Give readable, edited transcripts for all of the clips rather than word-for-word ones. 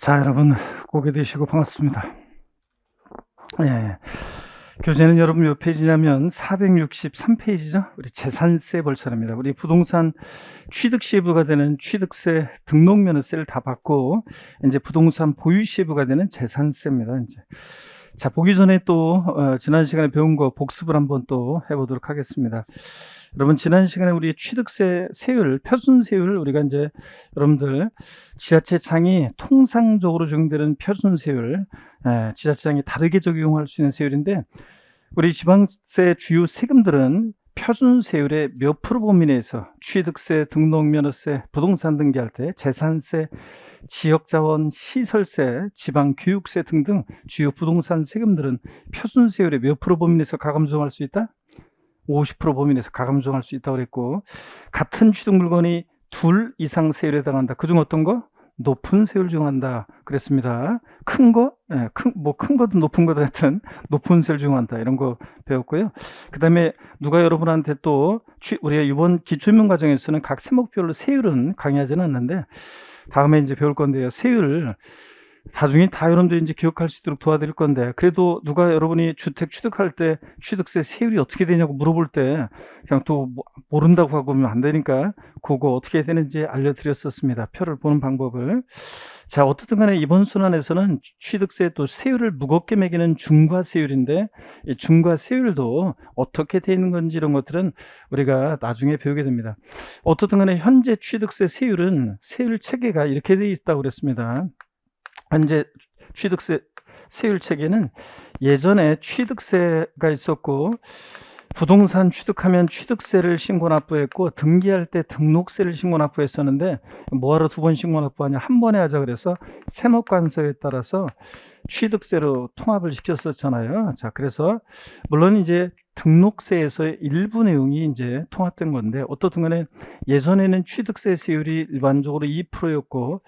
자, 여러분, 고개 드시고 반갑습니다. 예. 교재는 여러분 몇 페이지냐면 463페이지죠. 우리 재산세 볼 차례입니다. 우리 부동산 취득 시부가 되는 취득세 등록면허세를 다 받고 이제 부동산 보유 시부가 되는 재산세입니다. 이제. 자, 보기 전에 또 지난 시간에 배운 거 복습을 한번 또 해보도록 하겠습니다. 여러분, 지난 시간에 우리 취득세 세율, 표준세율, 우리가 이제 여러분들 지자체장이 통상적으로 적용되는 표준세율, 지자체장이 다르게 적용할 수 있는 세율인데, 우리 지방세 주요 세금들은 표준세율의 몇 프로 범위 내에서 취득세, 등록면허세, 부동산 등기할 때 재산세, 지역자원, 시설세, 지방교육세 등등 주요 부동산 세금들은 표준세율의 몇 프로 범위 내에서 가감 조정할 수 있다? 50% 범위 내에서 가감 조정할 수 있다고 그랬고, 같은 취득 물건이 둘 이상 세율에 해당한다. 그중 어떤 거? 높은 세율 적용한다 그랬습니다. 큰 거? 큰 거든 높은 거든 하여튼 높은 세율 적용한다. 이런 거 배웠고요. 그 다음에 누가 여러분한테 또 우리가 이번 기초인문 과정에서는 각 세목별로 세율은 강의하지는 않는데 다음에 이제 배울 건데요. 세율 나중에 다 여러분들이 이제 기억할 수 있도록 도와드릴 건데, 그래도 누가 여러분이 주택 취득할 때 취득세 세율이 어떻게 되냐고 물어볼 때 그냥 또 모른다고 하고 하면 안 되니까 그거 어떻게 해야 되는지 알려드렸었습니다. 표를 보는 방법을. 자, 어떻든 간에 이번 순환에서는 취득세 또 세율을 무겁게 매기는 중과세율인데, 이 중과세율도 어떻게 되어 있는 건지 이런 것들은 우리가 나중에 배우게 됩니다. 어떻든 간에 현재 취득세 세율은 세율 체계가 이렇게 되어 있다고 그랬습니다. 현재 취득세 세율 체계는 예전에 취득세가 있었고, 부동산 취득하면 취득세를 신고 납부했고, 등기할 때 등록세를 신고 납부했었는데, 뭐하러 두 번 신고 납부하냐, 한 번에 하자 그래서 세목관서에 따라서 취득세로 통합을 시켰었잖아요. 자, 그래서 물론 이제 등록세에서의 일부 내용이 이제 통합된 건데, 어떻든 간에 예전에는 취득세 세율이 일반적으로 2%였고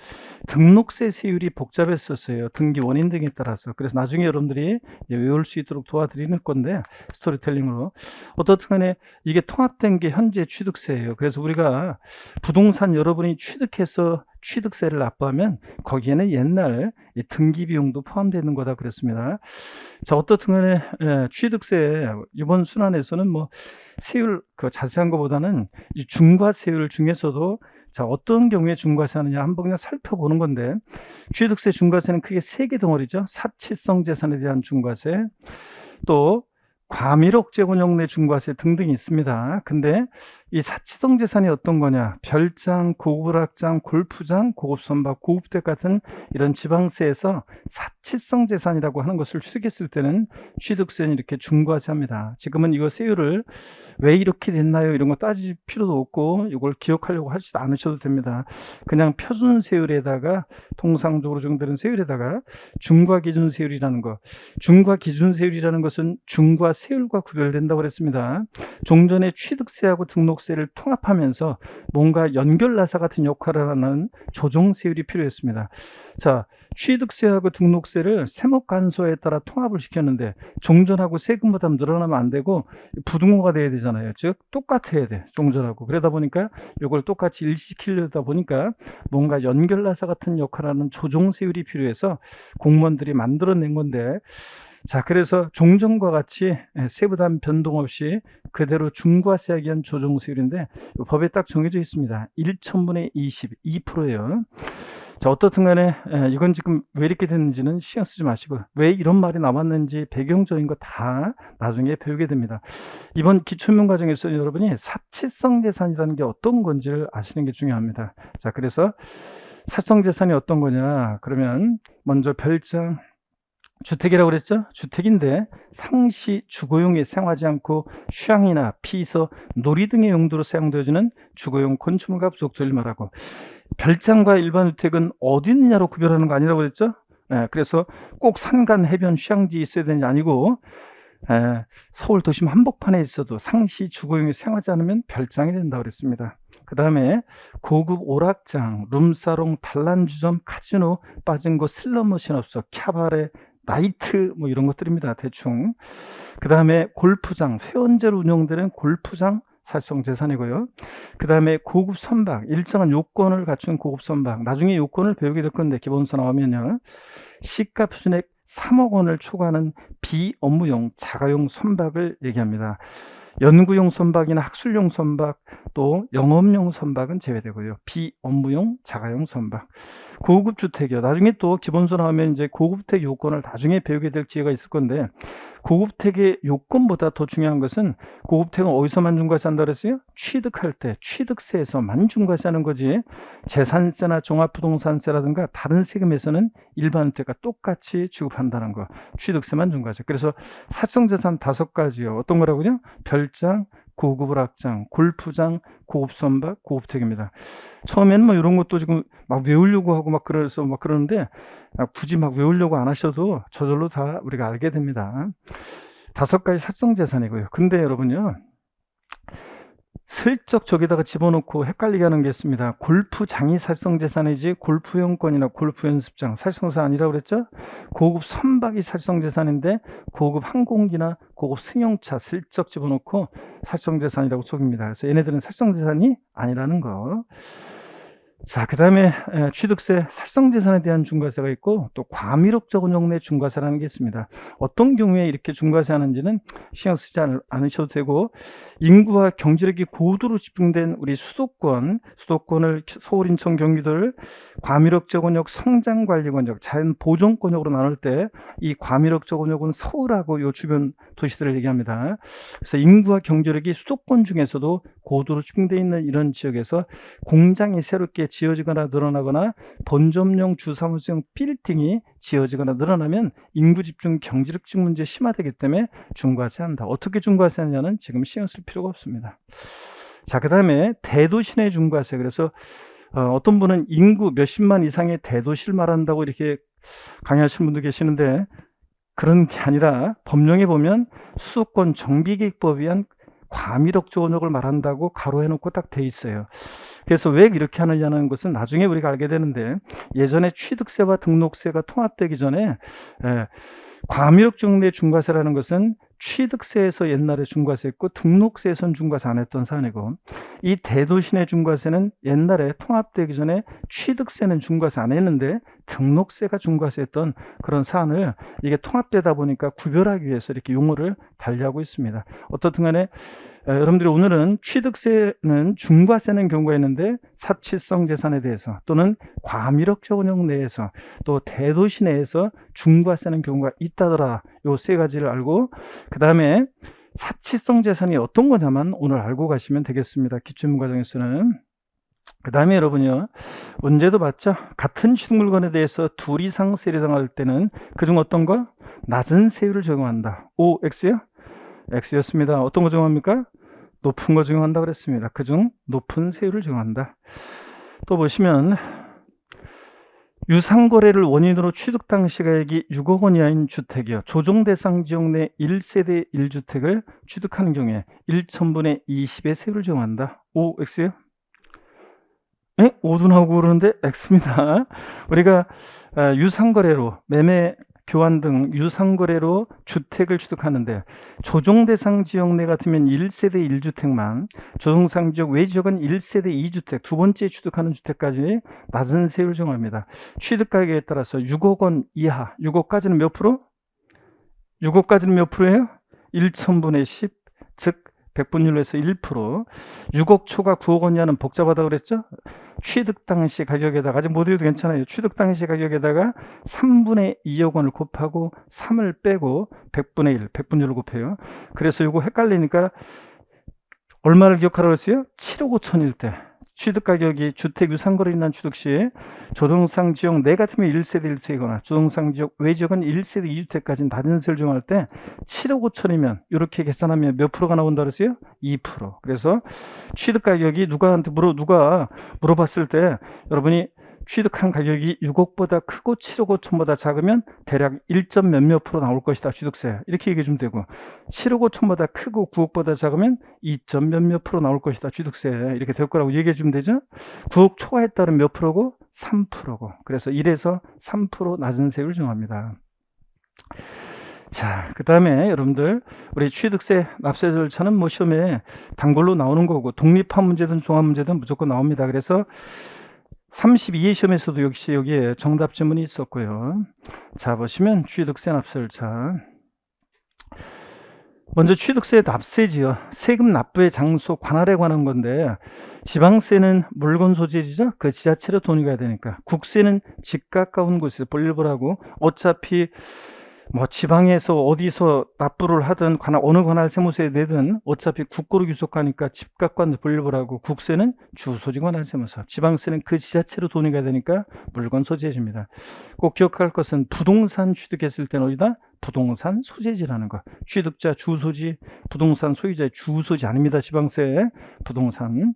등록세 세율이 복잡했었어요. 등기 원인 등에 따라서. 그래서 나중에 여러분들이 외울 수 있도록 도와드리는 건데, 스토리텔링으로 어떻든 간에 이게 통합된 게 현재 취득세예요. 그래서 우리가 부동산 여러분이 취득해서 취득세를 납부하면 거기에는 옛날 이 등기 비용도 포함되는 거다 그랬습니다. 자, 어떻든 간에 취득세 이번 순환에서는 뭐 세율 그 자세한 것보다는 이 중과세율 중에서도 자, 어떤 경우에 중과세 하느냐 한번 그냥 살펴보는 건데, 취득세 중과세는 크게 세 개 덩어리죠. 사치성 재산에 대한 중과세, 또 과밀억제권역 내 중과세 등등이 있습니다. 근데 이 사치성 재산이 어떤 거냐, 별장, 고급오락장, 골프장, 고급선박, 고급택 같은 이런 지방세에서 사치성 재산이라고 하는 것을 취득했을 때는 취득세는 이렇게 중과세합니다. 지금은 이거 세율을 왜 이렇게 됐나요 이런 거 따질 필요도 없고 이걸 기억하려고 하지도 않으셔도 됩니다. 그냥 표준세율에다가 통상적으로 적용되는 세율에다가 중과기준세율이라는 거, 중과기준세율이라는 것은 중과세율과 구별된다고 그랬습니다. 종전에 취득세하고 등록세를 통합하면서 뭔가 연결나사 같은 역할을 하는 조정세율이 필요했습니다. 자, 취득세하고 등록세를 세목간소에 따라 통합을 시켰는데 종전하고 세금 부담 늘어나면 안 되고 부등호가 돼야 되잖아요. 즉 똑같아야 돼, 종전하고. 그러다 보니까 이걸 똑같이 일시키려다 보니까 뭔가 연결나사 같은 역할을 하는 조정세율이 필요해서 공무원들이 만들어낸 건데, 자, 그래서 종전과 같이 세부담 변동 없이 그대로 중과세하기 위한 조정세율인데 법에 딱 정해져 있습니다. 1천분의 20, 2%예요. 자, 어떻든 간에 이건 지금 왜 이렇게 됐는지는 신경 쓰지 마시고 왜 이런 말이 나왔는지 배경적인 거 다 나중에 배우게 됩니다. 이번 기초인문 과정에서 여러분이 사치성 재산이라는 게 어떤 건지를 아시는 게 중요합니다. 자, 그래서 사치성 재산이 어떤 거냐, 그러면 먼저 별장, 주택이라고 그랬죠? 주택인데 상시 주거용에 사용하지 않고 휴양이나 피서, 놀이 등의 용도로 사용되어지는 주거용 건축물과 부속들을 말하고, 별장과 일반 주택은 어디 있느냐로 구별하는 거 아니라고 그랬죠? 그래서 꼭 산간, 해변, 휴양지 있어야 되는 게 아니고 서울 도심 한복판에 있어도 상시 주거용에 사용하지 않으면 별장이 된다고 그랬습니다. 그 다음에 고급 오락장, 룸사롱, 단란주점, 카지노, 빠진 곳, 슬롯머신업소, 캬바레, 나이트 뭐 이런 것들입니다. 대충. 그 다음에 골프장, 회원제로 운영되는 골프장, 사실성 재산이고요. 그 다음에 고급 선박, 일정한 요건을 갖춘 고급 선박. 나중에 요건을 배우게 될 건데 기본서 나오면요. 시가 표준액 3억 원을 초과하는 비업무용 자가용 선박을 얘기합니다. 연구용 선박이나 학술용 선박, 또 영업용 선박은 제외되고요. 비업무용 자가용 선박. 고급 주택이요. 나중에 또 기본서 나오면 이제 고급주택 요건을 나중에 배우게 될 기회가 있을 건데, 고급주택의 요건보다 더 중요한 것은, 고급주택은 어디서만 중과세한다 그랬어요? 취득할 때 취득세에서만 중과세하는 거지, 재산세나 종합부동산세라든가 다른 세금에서는 일반 주택과 똑같이 취급한다는 거. 취득세만 중과세. 그래서 사실성재산 5가지요. 어떤 거라고요? 별장, 고급 오락장, 골프장, 고급 선박, 고급주택입니다. 처음에는 뭐 이런 것도 지금 막 외우려고 하고 막 그래서 막 그러는데, 굳이 막 외우려고 안 하셔도 저절로 다 우리가 알게 됩니다. 5가지 사실성재산이고요. 근데 여러분요, 슬쩍 저기다가 집어넣고 헷갈리게 하는 게 있습니다. 골프장이 사실성재산이지 골프용권이나 골프연습장 사실성재산 아니라고 그랬죠? 고급 선박이 사실성재산인데 고급 항공기나 고급 승용차 슬쩍 집어넣고 사실성재산이라고 속입니다. 그래서 얘네들은 사실성재산이 아니라는 거. 자, 그 다음에 취득세, 사실성재산에 대한 중과세가 있고, 또 과밀옥 적은용 내 중과세라는 게 있습니다. 어떤 경우에 이렇게 중과세 하는지는 신경 쓰지 않으셔도 되고, 인구와 경제력이 고도로 집중된 우리 수도권을 서울, 인천, 경기도를 과밀옥 적은역, 성장관리권역, 자연보존권역으로 나눌 때 이 과밀옥 적은역은 서울하고 요 주변 도시들을 얘기합니다. 그래서 인구와 경제력이 수도권 중에서도 고도로 집중되어 있는 이런 지역에서 공장이 새롭게 지어지거나 늘어나거나 본점용 주사무소용 빌딩이 지어지거나 늘어나면 인구 집중, 경제력 집중 문제 심화되기 때문에 중과세한다. 어떻게 중과세하느냐는 지금 신경 쓸 필요가 없습니다. 자, 그 다음에 대도시 내 중과세. 그래서 어떤 분은 인구 몇십만 이상의 대도시를 말한다고 이렇게 강의하시는 분도 계시는데, 그런 게 아니라 법령에 보면 수도권 정비계획법에 의한 과밀옥 적은역을 말한다고 가로해놓고 딱 돼 있어요. 그래서 왜 이렇게 하느냐는 것은 나중에 우리가 알게 되는데, 예전에 취득세와 등록세가 통합되기 전에 과밀옥 적은역 내 중과세라는 것은 취득세에서 옛날에 중과세했고 등록세에서는 중과세 안 했던 사안이고, 이 대도시 내 중과세는 옛날에 통합되기 전에 취득세는 중과세 안 했는데 등록세가 중과세했던 그런 사안을 이게 통합되다 보니까 구별하기 위해서 이렇게 용어를 달리하고 있습니다. 어떻든 간에 여러분들이 오늘은 취득세는 중과세는 경우가 있는데 사치성 재산에 대해서, 또는 과밀옥 적은역 내에서, 또 대도시 내에서 중과세는 경우가 있다더라, 요 3가지를 알고, 그 다음에 사치성 재산이 어떤 거냐만 오늘 알고 가시면 되겠습니다. 기초인문 과정에서는. 그 다음에 여러분요, 문제도 봤죠? 같은 취득 물건에 대해서 2 이상 세율이 정할 때는 그중 어떤 거? 낮은 세율을 적용한다. O, X요? X였습니다. 어떤 거 적용합니까? 높은 거 적용한다 그랬습니다. 그중 높은 세율을 적용한다. 또 보시면, 유상거래를 원인으로 취득 당시 가액이 6억 원 이하인 주택이요, 조정 대상 지역 내 1세대 1주택을 취득하는 경우에 1천분의 20의 세율을 적용한다. O, X요? 네? O도 나오고 그러는데 X입니다. 우리가 유상거래로, 매매, 교환 등 유상거래로 주택을 취득하는데, 조정대상 지역 내 같으면 1세대 1주택만, 조정상 지역 외 지역은 1세대 2주택, 두 번째 취득하는 주택까지 낮은 세율을 정합니다. 취득가격에 따라서 6억 원 이하, 6억까지는 몇 프로? 6억까지는 몇 프로예요? 1천분의 10, 즉 100분율로 해서 1%. 6억 초과 9억 원 이하는 복잡하다고 그랬죠? 취득 당시 가격에다가, 아직 못 해도 괜찮아요. 취득 당시 가격에다가 3분의 2억 원을 곱하고 3을 빼고 100분의 1, 100분율을 곱해요. 그래서 이거 헷갈리니까 얼마를 기억하라고 했어요? 7억 5천일 때. 취득 가격이 주택 유상거래로 인한 취득 시 조정상 지역 내 같으면 1세대 1주택이거나 조정상 지역 외 지역은 1세대 2주택까지 낮은 세율 적용할 때 7억 5천이면 이렇게 계산하면 몇 프로가 나온다 그랬어요? 2%. 그래서 취득 가격이 누가 물어봤을 때, 여러분이 취득한 가격이 6억보다 크고 7억 5천보다 작으면 대략 1점 몇몇 프로 나올 것이다, 취득세. 이렇게 얘기해 주면 되고, 7억 5천보다 크고 9억보다 작으면 2점 몇몇 프로 나올 것이다, 취득세. 이렇게 될 거라고 얘기해 주면 되죠. 9억 초과에 따른 몇 프로고? 3%고. 그래서 1에서 3% 낮은 세율을 정합니다. 자, 그 다음에 여러분들, 우리 취득세 납세 절차는 뭐 시험에 단골로 나오는 거고, 독립한 문제든 종합 문제든 무조건 나옵니다. 그래서 32회 시험에서도 역시 여기에 정답 지문이 있었고요. 자, 보시면 취득세 납세 절차. 먼저 취득세 납세지요. 세금 납부의 장소 관할에 관한 건데, 지방세는 물건 소재지죠. 그 지자체로 돈이 가야 되니까. 국세는 집 가까운 곳에서 분리불하고, 어차피 뭐 지방에서 어디서 납부를 하든 어느 관할 세무서에 내든 어차피 국고로 귀속하니까 집 가까운 데 분리불하고, 국세는 주소지 관할 세무서, 지방세는 그 지자체로 돈이 가야 되니까 물건 소재지입니다. 꼭 기억할 것은 부동산 취득했을 때는 어디다? 부동산 소재지라는 거. 취득자 주소지, 부동산 소유자의 주소지 아닙니다. 지방세, 부동산.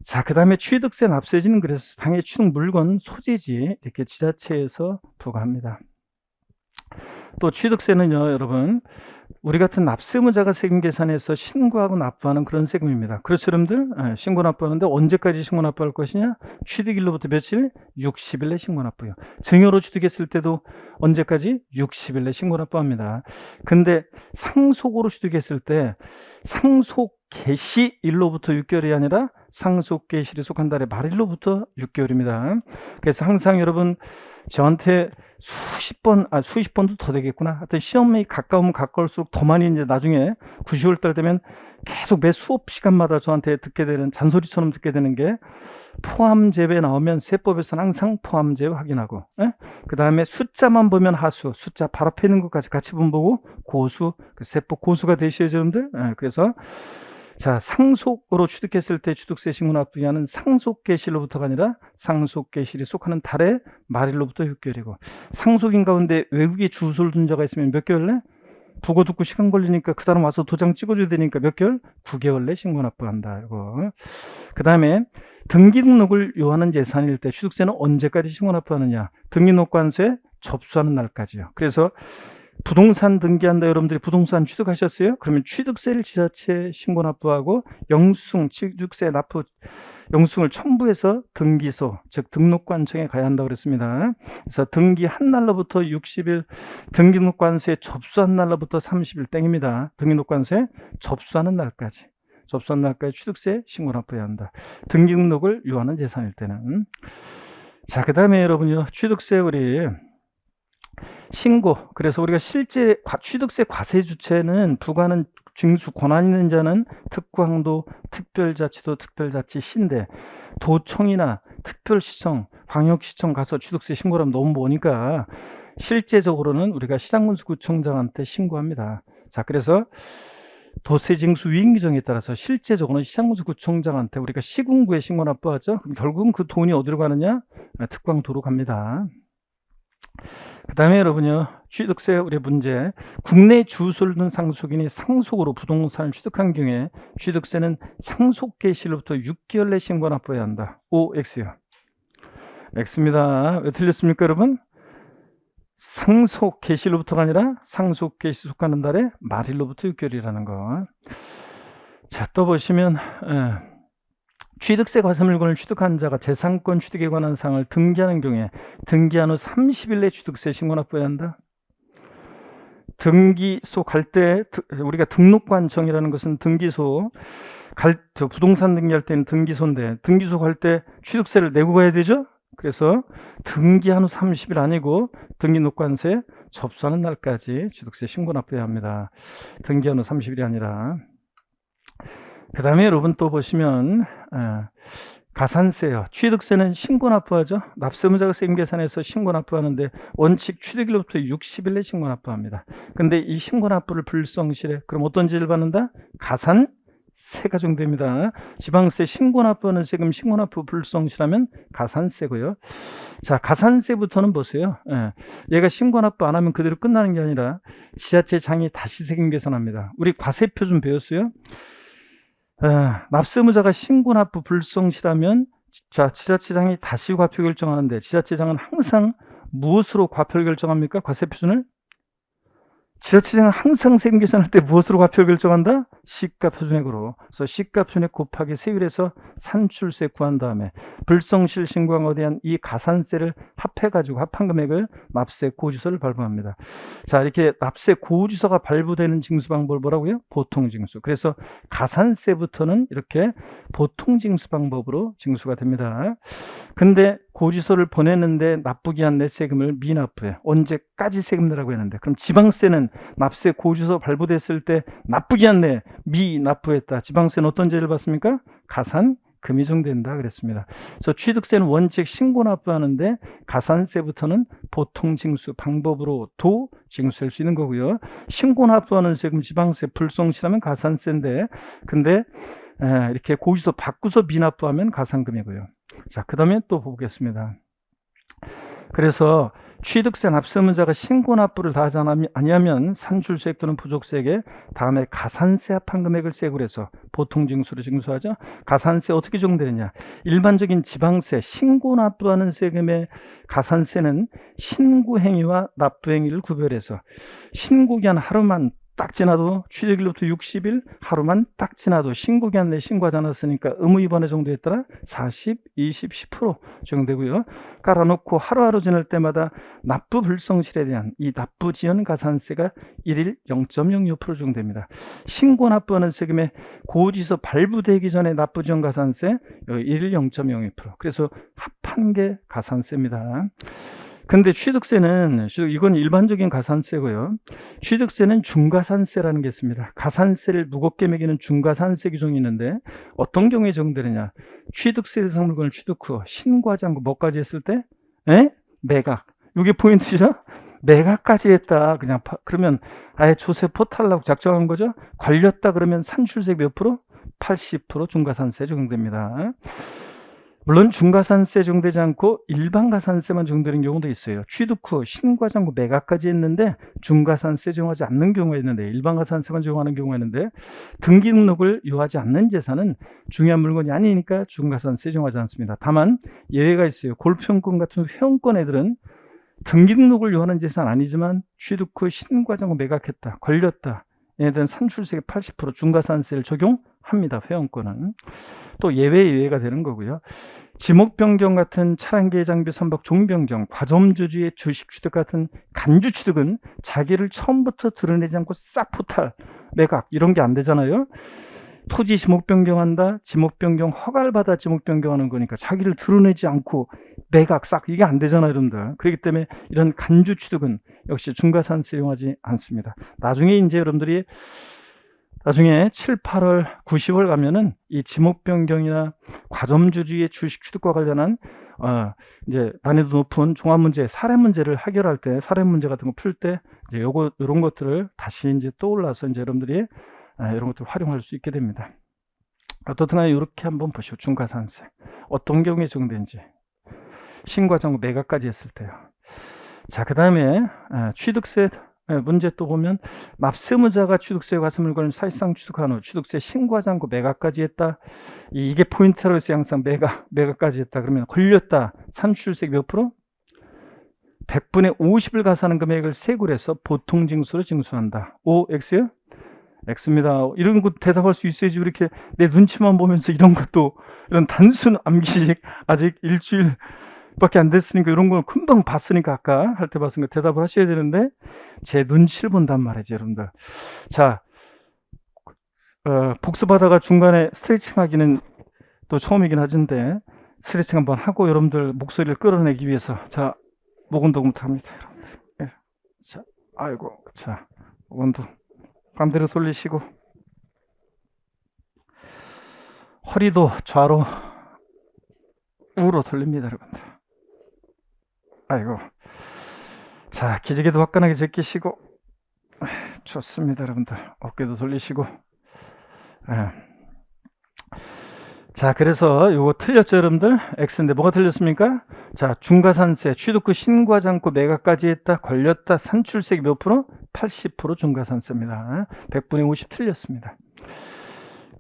자, 그 다음에 취득세 납세지는 그래서 당해 취득 물건 소재지 이렇게 지자체에서 부과합니다. 또 취득세는요, 여러분, 우리 같은 납세무자가 세금 계산해서 신고하고 납부하는 그런 세금입니다. 그렇죠, 여러분들? 신고 납부하는데 언제까지 신고 납부할 것이냐? 취득일로부터 며칠? 60일 내 신고 납부요. 증여로 취득했을 때도 언제까지? 60일 내 신고 납부합니다. 근데 상속으로 취득했을 때 상속 개시일로부터 6개월이 아니라 상속 개시일에 속한 달의 말일로부터 6개월입니다. 그래서 항상 여러분 저한테 수십 번도 더 되겠구나. 하여튼 시험이 가까우면 가까울수록 더 많이 이제 나중에 9, 10월 달 되면 계속 매 수업 시간마다 저한테 듣게 되는, 잔소리처럼 듣게 되는 게, 포함재배 나오면 세법에서는 항상 포함재배 확인하고, 그 다음에 숫자만 보면 하수, 숫자 바로 앞에 있는 것까지 같이 보고 고수, 그 세법 고수가 되셔야죠, 여러분들. 그래서 자, 상속으로 취득했을 때 취득세 신고 납부기한은 상속 개시일로부터가 아니라 상속 개시일에 속하는 달의 말일로부터 6개월이고, 상속인 가운데 외국에 주소를 둔 자가 있으면 몇 개월 내? 부고 듣고 시간 걸리니까 그 사람 와서 도장 찍어줘야 되니까 몇 개월? 9개월 내 신고 납부한다. 이거. 그 다음에 등기 등록을 요하는 재산일 때 취득세는 언제까지 신고 납부하느냐? 등기록관서에 접수하는 날까지요. 그래서 부동산 등기한다. 여러분들이 부동산 취득하셨어요? 그러면 취득세를 지자체에 신고 납부하고 취득세 납부 영수증을 첨부해서 등기소, 즉 등록관청에 가야 한다고 그랬습니다. 그래서 등기한 날로부터 60일, 등기록관서에 접수한 날로부터 30일 땡입니다. 등기록관서에 접수하는 날까지 취득세 신고 납부해야 한다. 등기등록을 요하는 재산일 때는. 자, 그 다음에 여러분요, 취득세 우리 신고. 그래서 우리가 실제 취득세 과세 주체는 부과하는 징수 권한 있는 자는 특광도, 특별자치도, 특별자치시인데, 도청이나 특별시청, 광역시청 가서 취득세 신고를 하면 너무 머니까 실제적으로는 우리가 시장군수구청장한테 신고합니다. 자, 그래서 도세징수 위임 규정에 따라서 실제적으로는 시장군수구청장한테 우리가 시군구에 신고 납부하죠. 그럼 결국은 그 돈이 어디로 가느냐? 특광도로 갑니다. 그 다음에 여러분요, 취득세 우리 문제, 국내 주소를 둔 상속인이 상속으로 부동산을 취득한 경우에 취득세는 상속 개시일로부터 6개월 내 신고 납부해야 한다. O, X요. X입니다. 왜 틀렸습니까, 여러분? 상속 개시일로부터가 아니라 상속 개시 속하는 달에 말일로부터 6개월이라는 거. 자, 또 보시면 취득세 과세 물건을 취득한 자가 재산권 취득에 관한 사항을 등기하는 경우에 등기한 후 30일 내 취득세 신고 납부해야 한다. 등기소 갈 때 우리가 등록관청이라는 것은 등기소 부동산 등기할 때는 등기소인데, 등기소 갈 때 취득세를 내고 가야 되죠. 그래서 등기한 후 30일 아니고 등기록관서에 접수하는 날까지 취득세 신고 납부해야 합니다. 등기한 후 30일이 아니라. 그 다음에 여러분 또 보시면 가산세요. 취득세는 신고 납부하죠. 납세무자가 세금 계산해서 신고 납부하는데 원칙 취득일로부터 60일 내 신고 납부합니다. 근데 이 신고 납부를 불성실해. 그럼 어떤 죄를 받는다? 가산세가 적용됩니다. 지방세 신고 납부하는 세금 신고 납부 불성실하면 가산세고요. 자, 가산세부터는 보세요. 얘가 신고 납부 안 하면 그대로 끝나는 게 아니라 지자체장이 다시 세금 계산합니다. 우리 과세표 좀 배웠어요? 납세무자가 신고 납부 불성실하면 지자체장이 다시 과표 결정하는데, 지자체장은 항상 무엇으로 과표를 결정합니까? 과세 표준을 지자체장은 항상 세금 계산할 때 무엇으로 과표를 결정한다? 시가 표준액으로. 그래서 시가 표준액 곱하기 세율에서 산출세 구한 다음에 불성실 신고항에 대한 이 가산세를 합해가지고 합한 금액을 납세 고지서를 발부합니다. 자, 이렇게 납세 고지서가 발부되는 징수 방법을 뭐라고요? 보통징수. 그래서 가산세부터는 이렇게 보통징수 방법으로 징수가 됩니다. 근데 고지서를 보냈는데 납부기 한 내 세금을 미납부해. 언제까지 세금 내라고 했는데, 그럼 지방세는 납세 고지서 발부됐을 때 납부기 한 내 미납부했다. 지방세는 어떤 죄를 받습니까? 가산금이 정된다 그랬습니다. 그래서 취득세는 원칙 신고 납부하는데 가산세부터는 보통징수 방법으로도 징수할 수 있는 거고요. 신고 납부하는 세금 지방세 불성실하면 가산세인데, 근데 이렇게 고지서 바꾸서 미납부하면 가산금이고요. 자, 그 다음에 또 보겠습니다. 그래서 취득세 납세문자가 신고 납부를 다 하지 아니하면 산출세액 또는 부족세액에 다음에 가산세 합한 금액을 세액으로 해서 보통징수로 징수하죠. 가산세 어떻게 정되느냐? 일반적인 지방세 신고 납부하는 세금의 가산세는 신고행위와 납부행위를 구별해서 신고기한 하루만 딱 지나도 취득일로부터 60일 하루만 딱 지나도 신고기한 내에 신고하지 않았으니까 의무위반의 정도 했더라 40, 20, 10% 적용되고요. 깔아놓고 하루하루 지날 때마다 납부 불성실에 대한 이 납부 지연 가산세가 1일 0.06% 적용됩니다. 신고 납부하는 세금의 고지서 발부되기 전에 납부 지연 가산세 1일 0.02%. 그래서 합한 게 가산세입니다. 근데 취득세는, 이건 일반적인 가산세고요. 취득세는 중가산세라는 게 있습니다. 가산세를 무겁게 매기는 중가산세 규정이 있는데 어떤 경우에 적용되느냐? 취득세 대상 물건을 취득 후 신고하지 않고 뭐까지 했을 때? 매각. 이게 포인트죠? 매각까지 했다. 그냥 그러면 아예 조세 포탈라고 작정한 거죠? 걸렸다 그러면 산출세 몇 프로? 80% 중가산세 적용됩니다. 물론 중가산세 적용되지 않고 일반 가산세만 적용되는 경우도 있어요. 취득 후 신고하지 않고 매각까지 했는데 중가산세 적용하지 않는 경우가 있는데, 일반 가산세만 적용하는 경우가 있는데, 등기 등록을 요하지 않는 재산은 중요한 물건이 아니니까 중가산세 적용하지 않습니다. 다만 예외가 있어요. 골프용권 같은 회원권 애들은 등기 등록을 요하는 재산 아니지만 취득 후 신고하지 않고 매각했다, 걸렸다, 얘네들은 산출세액 80% 중가산세를 적용합니다. 회원권은. 또 예외가 되는 거고요. 지목 변경 같은 차량계 장비 선박 종류 변경, 과점주주의 주식 취득 같은 간주 취득은 자기를 처음부터 드러내지 않고 싹 포탈, 매각 이런 게 안 되잖아요. 토지 지목 변경한다, 지목 변경 허가를 받아 지목 변경하는 거니까 자기를 드러내지 않고 매각 싹 이게 안 되잖아요, 여러분들. 그렇기 때문에 이런 간주 취득은 역시 중가산세 이용하지 않습니다. 나중에 이제 여러분들이 나중에 7, 8월, 90월 가면은 이 지목 변경이나 과점주주의 주식 취득과 관련한 이제 난이도 높은 종합 문제, 사례 문제를 해결할 때, 사례 문제 같은 거 풀 때 이제 이런 것들을 다시 이제 떠올라서 이제 여러분들이 이런 것들을 활용할 수 있게 됩니다. 어떻든 이렇게 한번 보시오. 중가산세 어떤 경우에 적용되는지, 신고하지 않고 매각까지 했을 때요. 자, 그 다음에 취득세 문제 또 보면 납세무자가 취득세 과세 물건을 사실상 취득한 후 취득세 신고하지 않고 매각까지 했다. 이게 포인트로 해서 항상 매각까지 했다. 그러면 걸렸다. 산출세액 몇 프로? 100분의 50을 가산한 금액을 세고를 해서 보통징수로 징수한다. O, X요? X입니다. 이런 거 대답할 수 있어야지. 이렇게 내 눈치만 보면서 이런 것도, 이런 단순 암기식 아직 일주일 밖에 안 됐으니까 이런 걸 금방 봤으니까 아까 할 때 봤으니까 대답을 하셔야 되는데 제 눈치를 본단 말이죠, 여러분들. 자, 복습하다가 중간에 스트레칭 하기는 또 처음이긴 하던데 스트레칭 한번 하고 여러분들 목소리를 끌어내기 위해서 자, 목 운동부터 합니다, 여러분들. 예. 자, 아이고, 자, 목 운동 반대로 돌리시고 허리도 좌로 우로 돌립니다, 여러분들. 아이고. 자, 기지개도 화끈하게 제끼시고. 좋습니다, 여러분들. 어깨도 돌리시고. 자, 그래서 요거 틀렸죠, 여러분들? X인데 뭐가 틀렸습니까? 자, 중가산세 취득 후 신고하지 않고 매각까지 했다, 걸렸다, 산출세액 몇 프로? 80% 중가산세입니다. 100분의 50 틀렸습니다.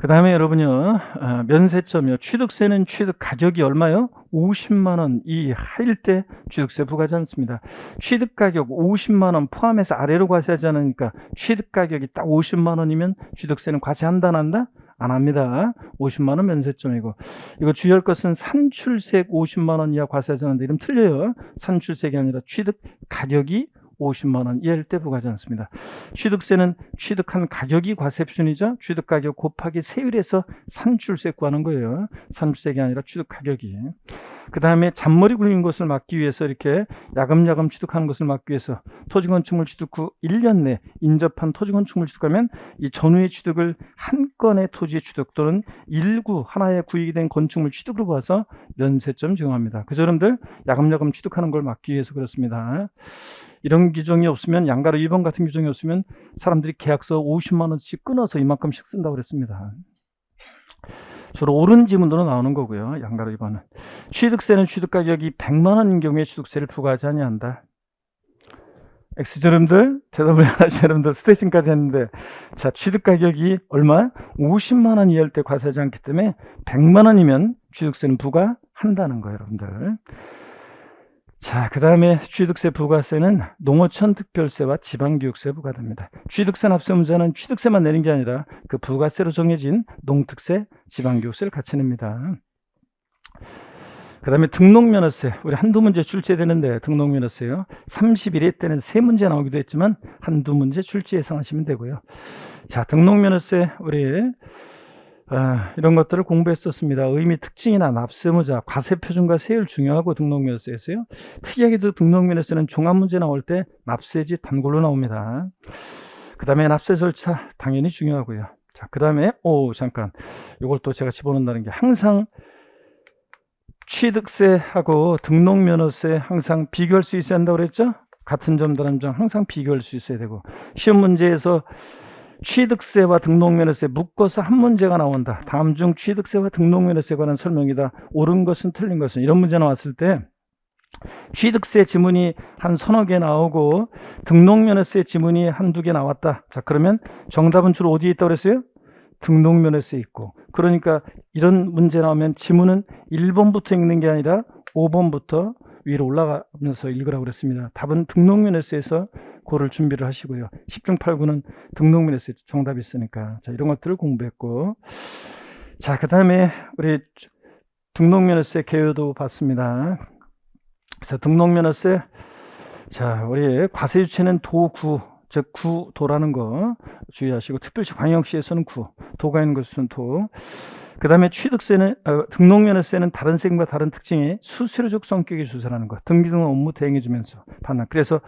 그 다음에 여러분요, 면세점이요. 취득세는 취득 가격이 얼마요? 50만 원 이하일 때 취득세 부과하지 않습니다. 취득 가격 50만 원 포함해서 아래로 과세하지 않으니까 취득 가격이 딱 50만 원이면 취득세는 과세한다, 안 한다? 안 합니다. 50만 원 면세점이고. 이거 주의할 것은 산출세 50만 원 이하 과세하지 않는다. 이러면 틀려요. 산출세가 아니라 취득 가격이 50만 원 이하일 때 부과하지 않습니다. 취득세는 취득한 가격이 과세 표준이죠. 취득 가격 곱하기 세율에서 산출세 구하는 거예요. 산출세가 아니라 취득 가격이. 그 다음에 잔머리 굴리는 것을 막기 위해서 이렇게 야금야금 취득하는 것을 막기 위해서 토지건축물 취득 후 1년 내 인접한 토지건축물 취득하면 이 전후의 취득을 한 건의 토지의 취득 또는 일구 하나의 구입이 된 건축물 취득으로 봐서 면세점 적용합니다. 그래서 여러분들 야금야금 취득하는 걸 막기 위해서 그렇습니다. 이런 규정이 없으면, 양가로 2번 같은 규정이 없으면 사람들이 계약서 50만 원씩 끊어서 이만큼씩 쓴다고 그랬습니다. 주로 옳은 지문으로 나오는 거고요. 양가로 2번은. 취득세는 취득가격이 100만 원인 경우에 취득세를 부과하지 아니한다. X죠, 여러분들? 대답을 안 하시죠, 여러분들? 스테이션까지 했는데. 자, 취득가격이 얼마? 50만 원 이하일 때 과세하지 않기 때문에 100만 원이면 취득세는 부과한다는 거예요, 여러분들. 자, 그 다음에 취득세 부과세는 농어촌 특별세와 지방교육세 부과됩니다. 취득세 납세문자는 취득세만 내는 게 아니라 그 부과세로 정해진 농특세, 지방교육세를 같이 냅니다. 그 다음에 등록면허세, 우리 한두 문제 출제되는데 등록면허세요. 31회 때는 3문제 나오기도 했지만 한두 문제 출제 예상하시면 되고요. 자, 등록면허세 우리 이런 것들을 공부했었습니다. 의미, 특징이나 납세무자, 과세표준과 세율 중요하고 등록면허세에서요. 특이하게도 등록면허세는 종합문제 나올 때 납세지 단골로 나옵니다. 그 다음에 납세 절차 당연히 중요하고요. 자, 그 다음에 잠깐 이걸 또 제가 집어넣는다는 게 항상 취득세하고 등록면허세 항상 비교할 수 있어야 한다고 그랬죠? 같은 점 다른 점 항상 비교할 수 있어야 되고 시험 문제에서 취득세와 등록면허세 묶어서 한 문제가 나온다. 다음 중 취득세와 등록면허세에 관한 설명이다. 옳은 것은 틀린 것은 이런 문제 나왔을 때 취득세 지문이 한 서너 개 나오고 등록면허세 지문이 한두 개 나왔다. 자, 그러면 정답은 주로 어디에 있다고 그랬어요? 등록면허세에 있고. 그러니까 이런 문제 나오면 지문은 1번부터 읽는 게 아니라 5번부터 위로 올라가면서 읽으라고 그랬습니다. 답은 등록면허세에서 그를 준비를 하시고요. 10중 8구는 등록면허세 정답이 있으니까. 자, 이런 것들을 공부했고. 자, 그 다음에 우리 등록면허세 개요도 봤습니다. 그래서 등록면허세, 자, 우리 과세주체는 도구, 즉 구도라는 거 주의하시고, 특별시 광역시에서는 구, 도가 있는 것은 도. 그 다음에 취득세는 등록면허세는 다른 세금과 다른 특징이 수수료적 성격의 주세라는 것, 등기 등 업무 대행해주면서 판단. 그래서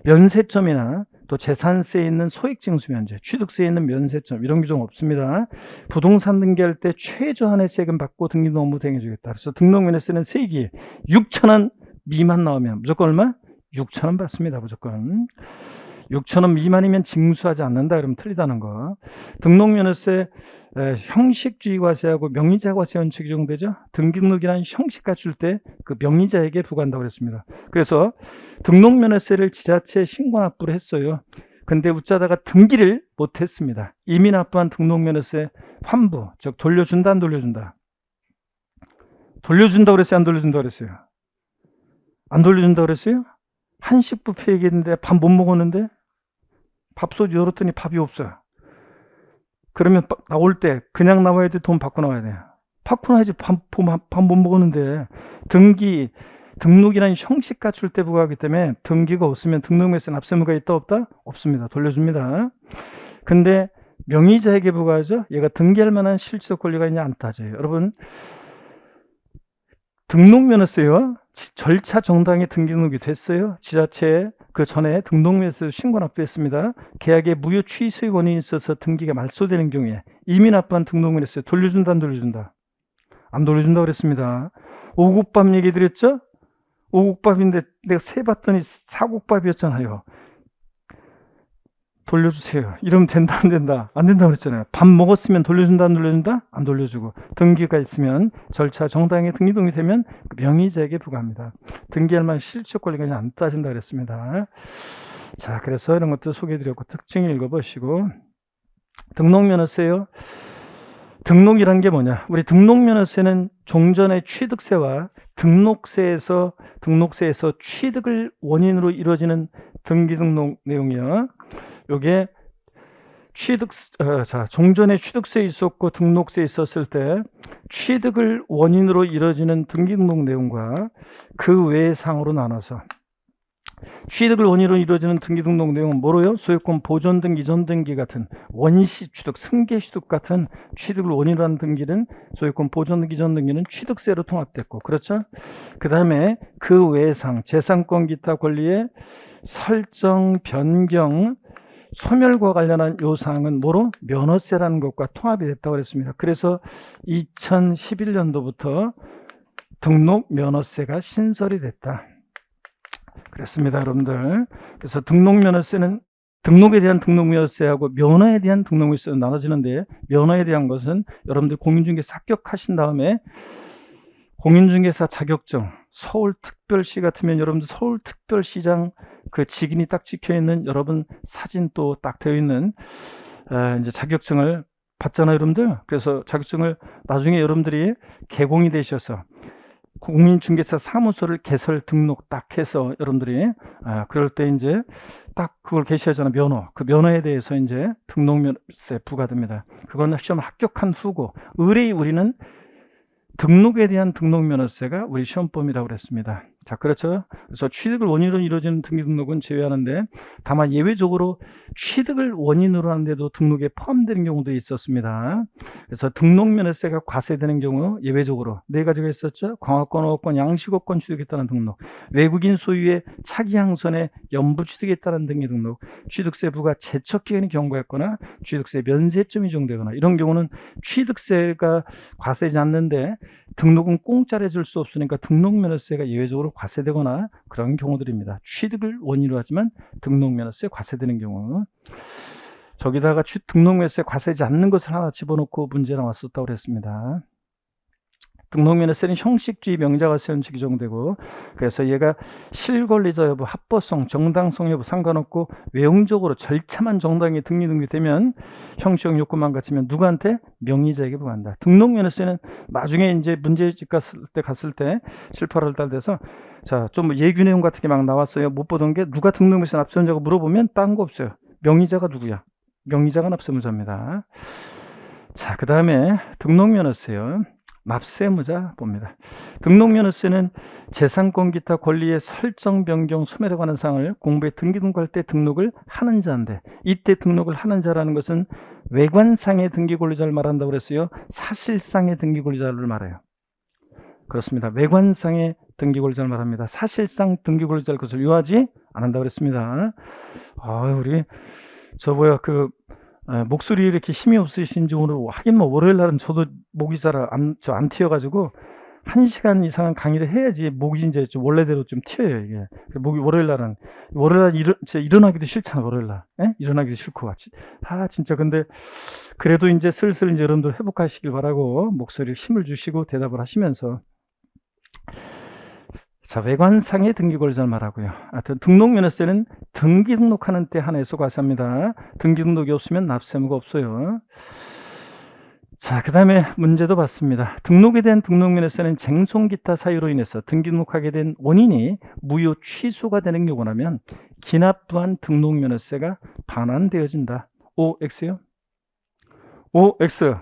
면세점이나 또 재산세에 있는 소액징수면제, 취득세에 있는 면세점 이런 규정 없습니다. 부동산 등기할 때 최저한의 세금 받고 등기 등 업무 대행해주겠다. 그래서 등록면허세는 세기 6,000원 미만 나오면 무조건 얼마? 6,000원 받습니다. 무조건. 6,000원 미만이면 징수하지 않는다. 그러면 틀리다는 거. 등록면허세 형식주의 과세하고 명의자 과세 원칙이 적용되죠. 등기등록이라는 형식 갖출 때 그 명의자에게 부과한다고 그랬습니다. 그래서 등록면허세를 지자체에 신고 납부를 했어요. 근데 웃자다가 등기를 못했습니다. 이미 납부한 등록면허세 환부, 즉 돌려준다 안 돌려준다? 돌려준다고 그랬어요? 안 돌려준다고 그랬어요? 안 돌려준다고 그랬어요? 한식 뷔페 얘기했는데 밥 못 먹었는데 밥솥 열었더니 밥이 없어요. 그러면 나올 때 그냥 나와야 돼? 돈 받고 나와야 돼? 받고 나야지. 밥 못 먹었는데. 등록이라는 형식 갖출 때 부과하기 때문에 등기가 없으면 등록면허세 납세무가 있다 없다? 없습니다. 돌려줍니다. 근데 명의자에게 부과하죠. 얘가 등기할 만한 실질적 권리가 있냐 안 따져요. 여러분, 등록면허세요. 절차 정당히 등기 등록이 됐어요. 지자체에 그 전에 등록면허세 신고 납부했습니다. 계약에 무효 취소의 원인이 있어서 등기가 말소되는 경우에 이미 납부한 등록면허세 돌려준다 안 돌려준다? 안 돌려준다고 그랬습니다. 오곡밥 얘기 드렸죠? 오곡밥인데 내가 세봤더니 사곡밥이었잖아요. 돌려주세요. 이러면 된다 안 된다? 안 된다고 그랬잖아요. 밥 먹었으면 돌려준다 안 돌려준다? 안 돌려주고. 등기가 있으면 절차 정당하게 등기 등록이 되면 명의자에게 부과합니다. 등기할 만한 실질적 권리가 안 따진다 그랬습니다. 자, 그래서 이런 것도 소개해드렸고 특징을 읽어보시고. 등록면허세요. 등록이란 게 뭐냐? 우리 등록면허세는 종전의 취득세와 등록세에서 취득을 원인으로 이루어지는 등기등록 내용이요. 요게 종전에 취득세 있었고 등록세 있었을 때 취득을 원인으로 이루어지는 등기등록 내용과 그 외의 사항으로 나눠서 취득을 원인으로 이루어지는 등기등록 내용은 뭐로요? 소유권 보존등기, 이전등기 같은 원시 취득, 승계 취득 같은 취득을 원인으로 하는 등기는 소유권 보존등기, 이전등기는 취득세로 통합됐고, 그렇죠? 그 다음에 그 외의 사항, 재산권 기타 권리의 설정, 변경, 소멸과 관련한 요 사항은 뭐로? 면허세라는 것과 통합이 됐다고 그랬습니다. 그래서 2011년도부터 등록 면허세가 신설이 됐다. 그렇습니다, 여러분들. 그래서 등록면허세는 등록에 대한 등록면허세하고 면허에 대한 등록면허세로 나눠지는데, 면허에 대한 것은 여러분들 공인중개사 합격하신 다음에 공인중개사 자격증, 서울특별시 같으면 여러분들 서울특별시장 그 직인이 딱 찍혀 있는 여러분 사진 또 딱 되어 있는 이제 자격증을 받잖아요, 여러분들. 그래서 자격증을 나중에 여러분들이 개공이 되셔서 공인중개사 사무소를 개설 등록 딱 해서 여러분들이 그럴 때 이제 딱 그걸 게시하잖아요, 면허. 그 면허에 대해서 이제 등록면허세 부과됩니다. 그건 시험 합격한 후고, 의뢰의 우리는 등록에 대한 등록면허세가 우리 시험범위라고 그랬습니다. 자, 그렇죠. 그래서 취득을 원인으로 이루어지는 등기등록은 제외하는데, 다만 예외적으로 취득을 원인으로 하는데도 등록에 포함되는 경우도 있었습니다. 그래서 등록면허세가 과세되는 경우 예외적으로 네 가지가 있었죠. 광화권, 어권, 양식업권 취득에 따른 등록, 외국인 소유의 차기 향선의 연부 취득에 따른 등기등록, 취득세 부과 제척기간이 경과했거나 취득세 면세점이 인정되거나, 이런 경우는 취득세가 과세되지 않는데 등록은 공짜로 해줄 수 없으니까 등록면허세가 예외적으로 과세되거나 그런 경우들입니다. 취득을 원인으로 하지만 등록면허세 과세되는 경우. 저기다가 등록면허세 과세되지 않는 것을 하나 집어넣고 문제 나왔었다고 그랬습니다. 등록면허세는 형식주의 명자과세원칙이 적용되고, 그래서 얘가 실권리자 여부, 합법성, 정당성 여부 상관없고 외형적으로 절차만 정당하게 등기되면 형식적 요건만 갖추면 누구한테? 명의자에게 부과한다. 등록면허세는 나중에 이제 문제집 갔을 때 7, 8월 달 돼서 좀 예규 내용 같은 게 막 나왔어요. 못 보던 게 누가 등록면허세 납세자냐고 물어보면 딴 거 없어요. 명의자가 누구야? 명의자가 납세무자입니다. 자, 그 다음에 등록면허세요. 납세무자 봅니다. 등록면허세는 재산권 기타 권리의 설정, 변경, 소멸에 관한 사항을 공부에 등기등록할 때 등록을 하는 자인데, 이때 등록을 하는 자라는 것은 외관상의 등기권리자를 말한다고 그랬어요? 사실상의 등기권리자를 말해요. 그렇습니다. 외관상의 등기권리자를 말합니다. 사실상 등기권리자를 것을 요하지 않는다고 그랬습니다. 우리 목소리 이렇게 힘이 없으신지 오늘 하긴 뭐 월요일 날은 저도 목이 잘 안 튀어가지고 1시간 이상은 강의를 해야지 목이 이제 좀 원래대로 좀 튀어요, 이게. 목이 월요일 날은 일어나기도 싫잖아, 월요일 날. 예? 일어나기도 싫고. 진짜 근데 그래도 이제 슬슬 이제 여러분들 회복하시길 바라고 목소리에 힘을 주시고 대답을 하시면서. 자, 외관상의 등기권리자를 말하고요. 하여튼 등록면허세는 등기 등록하는 때 한해서 과세합니다. 등기 등록이 없으면 납세무가 없어요. 자, 그 다음에 문제도 봤습니다. 등록에 대한 등록면허세는 쟁송 기타 사유로 인해서 등기 등록하게 된 원인이 무효 취소가 되는 경우라면 기납부한 등록면허세가 반환되어진다. OX요? OX.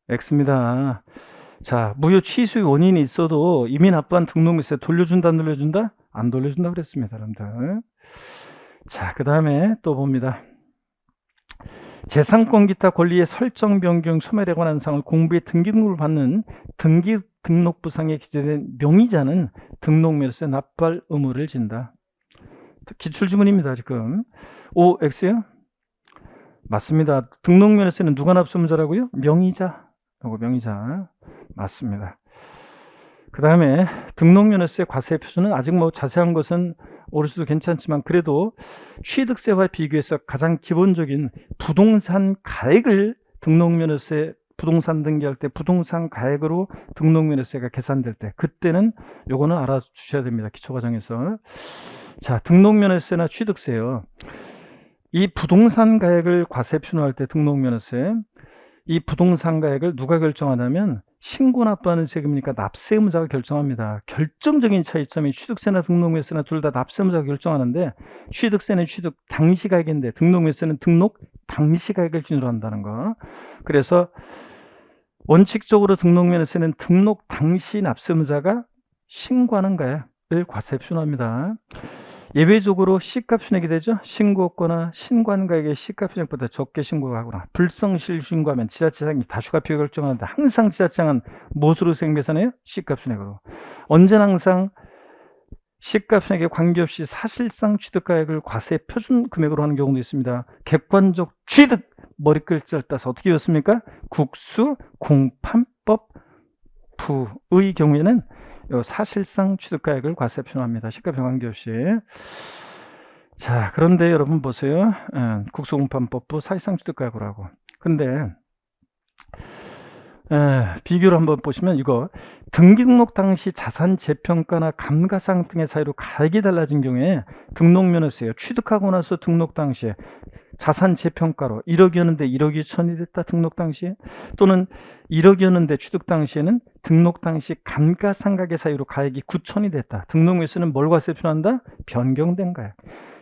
X입니다. 자, 무효 취소의 원인이 있어도 이미 납부한 등록면허세 돌려준다, 안 돌려준다? 안 돌려준다 그랬습니다, 여러분들. 자, 그 다음에 또 봅니다. 재산권 기타 권리의 설정, 변경, 소멸에 관한 사항을 공부에 등기등록을 받는 등기등록부상에 기재된 명의자는 등록면허세 납부할 의무를 진다. 기출지문입니다, 지금. OX요? 맞습니다. 등록면허세는 누가 납세무자라고요? 명의자. 요거 명의자. 맞습니다. 그 다음에 등록면허세 과세 표준은 아직 뭐 자세한 것은 오를 수도 괜찮지만, 그래도 취득세와 비교해서 가장 기본적인 부동산 가액을 등록면허세, 부동산 등기할 때 부동산 가액으로 등록면허세가 계산될 때, 그때는 요거는 알아주셔야 됩니다, 기초과정에서. 자, 등록면허세나 취득세요. 이 부동산 가액을 과세 표준할 때 등록면허세, 이 부동산 가액을 누가 결정하냐면 신고 납부하는 세금이니까 납세의무자가 결정합니다. 결정적인 차이점이 취득세나 등록매세나 둘 다 납세의무자가 결정하는데 취득세는 취득 당시 가액인데 등록매세는 등록 당시 가액을 기준으로 한다는 거. 그래서 원칙적으로 등록매세는 등록 당시 납세의무자가 신고하는 가액을 과세 표준합니다. 예외적으로 C값 순액이 되죠. 신고거나 신고한 가액의 C값 순액보다 적게 신고하거나 불성실 신고하면 지자체장이 다수가표 결정하는데 항상 지자체장은 무엇으로 생계산해요? C값 순액으로. 언제나 항상 C값 순액에 관계없이 사실상 취득가액을 과세 표준 금액으로 하는 경우도 있습니다. 객관적 취득 머리글자를 따서 어떻게 외웠습니까? 국수 공판법 부의 경우에는 사실상 취득가액을 과세 표준합니다. 시가표 관계없이. 자, 그런데 여러분 보세요. 국수공판법부 사실상 취득가액으로 하고. 근데 비교를 한번 보시면 이거 등기등록 당시 자산 재평가나 감가상 등의 사유로 가액이 달라진 경우에 등록면허세요. 취득하고 나서 등록 당시에 자산 재평가로 1억이었는데 1억이 1천이 됐다. 등록 당시에. 또는 1억이었는데 취득 당시에는 등록 당시 감가상각의 사유로 가액이 9천이 됐다. 등록면허세는 뭘 과세 표준한다? 변경된 가액.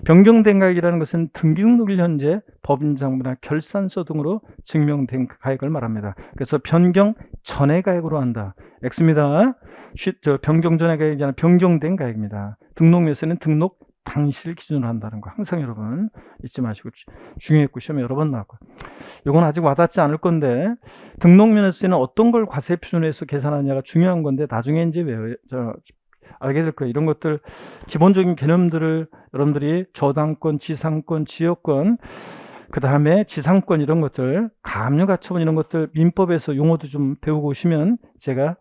변경된 가액이라는 것은 등기등록일 현재 법인장부나 결산서 등으로 증명된 가액을 말합니다. 그래서 변경 전의 가액으로 한다. X입니다. 변경 전의 가액이 아니라 변경된 가액입니다. 등록면허세는 등록 당시를 기준으로 한다는 거 항상 여러분 잊지 마시고, 중요했고 시험에 여러 번 나왔고. 이건 아직 와닿지 않을 건데 등록면허세는 어떤 걸 과세 표준에서 계산하냐가 중요한 건데 나중에 이제 알게 될 거예요. 이런 것들 기본적인 개념들을 여러분들이 저당권, 지상권, 지역권, 그 다음에 지상권 이런 것들, 가압류 가처분 이런 것들 민법에서 용어도 좀 배우고 오시면 제가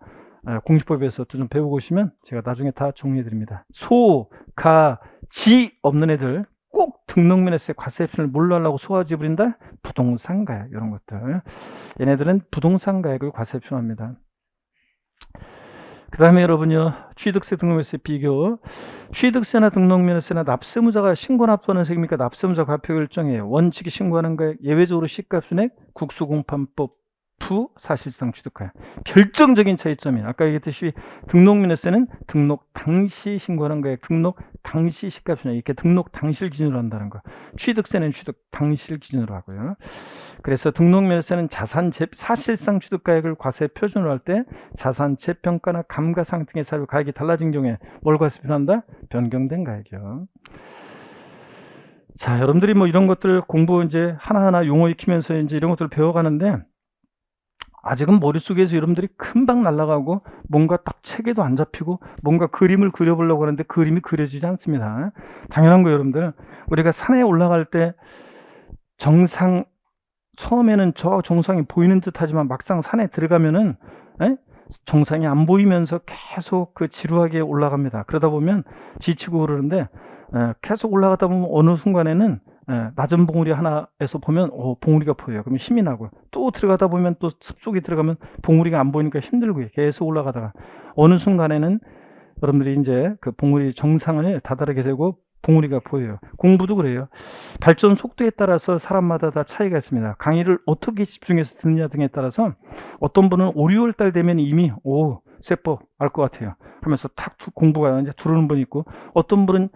공시법에서도 좀 배우고 오시면 제가 나중에 다 정리해 드립니다. 소, 가, 지 없는 애들 꼭 등록면허세 과세 표준을 뭘로 하려고 소화지 부린다? 부동산 가액 이런 것들. 얘네들은 부동산 가액을 과세 표준합니다. 그 다음에 여러분요, 취득세 등록면허세 비교. 취득세나 등록면허세나 납세의무자가 신고 납부하는 세금이니까 납세의무자 과표 결정이에요. 원칙이 신고하는 가액, 예외적으로 C값 순액, 국수공판법 부 사실상 취득가액. 결정적인 차이점이 아까 얘기했듯이 등록면허세는 등록 당시 신고하는 가액, 등록 당시 C값 순액 이렇게 등록 당시를 기준으로 한다는 거. 취득세는 취득 당시를 기준으로 하고요. 그래서 등록면허세는 사실상 취득가액을 과세 표준으로 할 때 자산 재평가나 감가상 등의 사유 가액이 달라진 경우에 뭘 과세 표준한다? 변경된 가액이요. 자, 여러분들이 뭐 이런 것들 공부 이제 하나하나 용어 익히면서 이제 이런 것들을 배워가는데 아직은 머릿속에서 여러분들이 금방 날아가고 뭔가 딱 체계도 안 잡히고 뭔가 그림을 그려보려고 하는데 그림이 그려지지 않습니다. 당연한 거예요, 여러분들. 우리가 산에 올라갈 때 정상 처음에는 저 정상이 보이는 듯 하지만 막상 산에 들어가면은 정상이 안 보이면서 계속 그 지루하게 올라갑니다. 그러다 보면 지치고 그러는데 계속 올라가다 보면 어느 순간에는 낮은 봉우리 하나에서 보면 봉우리가 보여요. 그러면 힘이 나고 또 들어가다 보면 또 습속에 들어가면 봉우리가 안 보이니까 힘들고요. 계속 올라가다가 어느 순간에는 여러분들이 이제 그 봉우리 정상을 다다르게 되고 봉우리가 보여요. 공부도 그래요. 발전 속도에 따라서 사람마다 다 차이가 있습니다. 강의를 어떻게 집중해서 듣느냐 등에 따라서 어떤 분은 5, 6월 달 되면 이미 세법 알 것 같아요 하면서 탁 공부가 이제 들어오는 분이 있고, 어떤 분은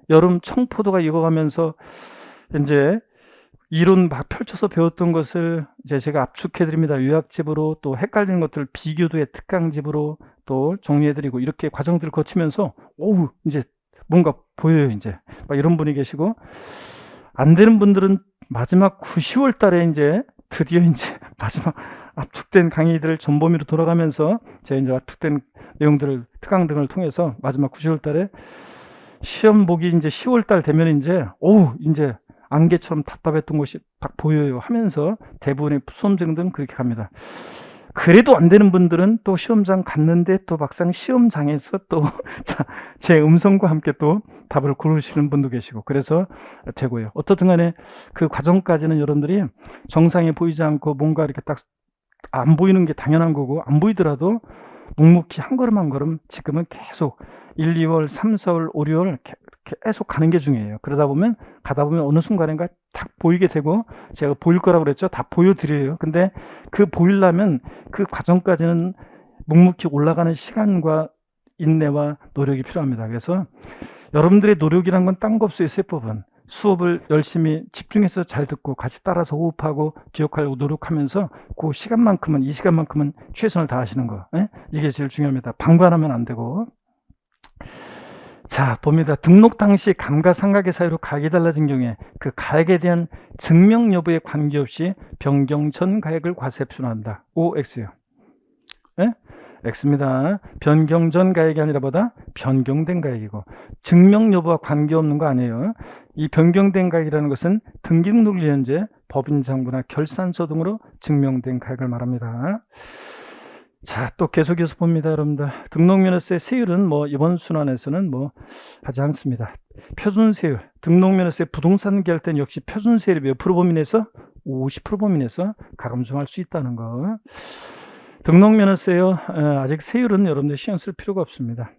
여름 청포도가 익어가면서 이제 이론 막 펼쳐서 배웠던 것을 이제 제가 압축해 드립니다. 요약집으로, 또 헷갈리는 것들 비교도의 특강집으로 또 정리해 드리고, 이렇게 과정들을 거치면서 이제 뭔가 보여요. 이제 막 이런 분이 계시고, 안 되는 분들은 마지막 9, 10월 달에 이제 드디어 이제 마지막 압축된 강의들을 전범위로 돌아가면서 제가 이제 압축된 내용들을 특강 등을 통해서 마지막 9, 10월 달에 시험 보기 이제 10월 달 되면 이제 이제 안개처럼 답답했던 것이 딱 보여요 하면서 대부분의 수험생들은 그렇게 갑니다. 그래도 안 되는 분들은 또 시험장 갔는데 또 막상 시험장에서 또 제 음성과 함께 또 답을 고르시는 분도 계시고, 그래서 되고요. 어떻든 간에 그 과정까지는 여러분들이 정상에 보이지 않고 뭔가 이렇게 딱 안 보이는 게 당연한 거고, 안 보이더라도 묵묵히 한 걸음 한 걸음 지금은 계속 1, 2월, 3, 4월, 5, 6월 계속 가는 게 중요해요. 그러다 보면 가다 보면 어느 순간인가 딱 보이게 되고, 제가 보일 거라고 그랬죠. 다 보여드려요. 근데 그 보이려면 그 과정까지는 묵묵히 올라가는 시간과 인내와 노력이 필요합니다. 그래서 여러분들의 노력이란 건 딴 거 없어요. 세법은 수업을 열심히 집중해서 잘 듣고 같이 따라서 호흡하고 기억하려고 노력하면서 그 시간만큼은, 이 시간만큼은 최선을 다하시는 거, 이게 제일 중요합니다. 방관하면 안 되고. 자, 봅니다. 등록 당시 감가상각의 사유로 가액이 달라진 경우에 그 가액에 대한 증명 여부에 관계없이 변경 전 가액을 과세 표준한다. OX요. X입니다. 변경 전 가액이 아니라 보다 변경된 가액이고, 증명 여부와 관계없는 거 아니에요. 이 변경된 가액이라는 것은 등기등록 현재 법인장부나 결산서 등으로 증명된 가액을 말합니다. 자, 또 계속해서 봅니다, 여러분들. 등록면허세 세율은 뭐 이번 순환에서는 뭐 하지 않습니다. 표준세율, 등록면허세 부동산 계할 때는 역시 표준세율이 몇 프로 범위 내에서 50% 범위 내에서 가감정할 수 있다는 거. 등록면허세요. 아직 세율은 여러분들 신경 쓸 필요가 없습니다.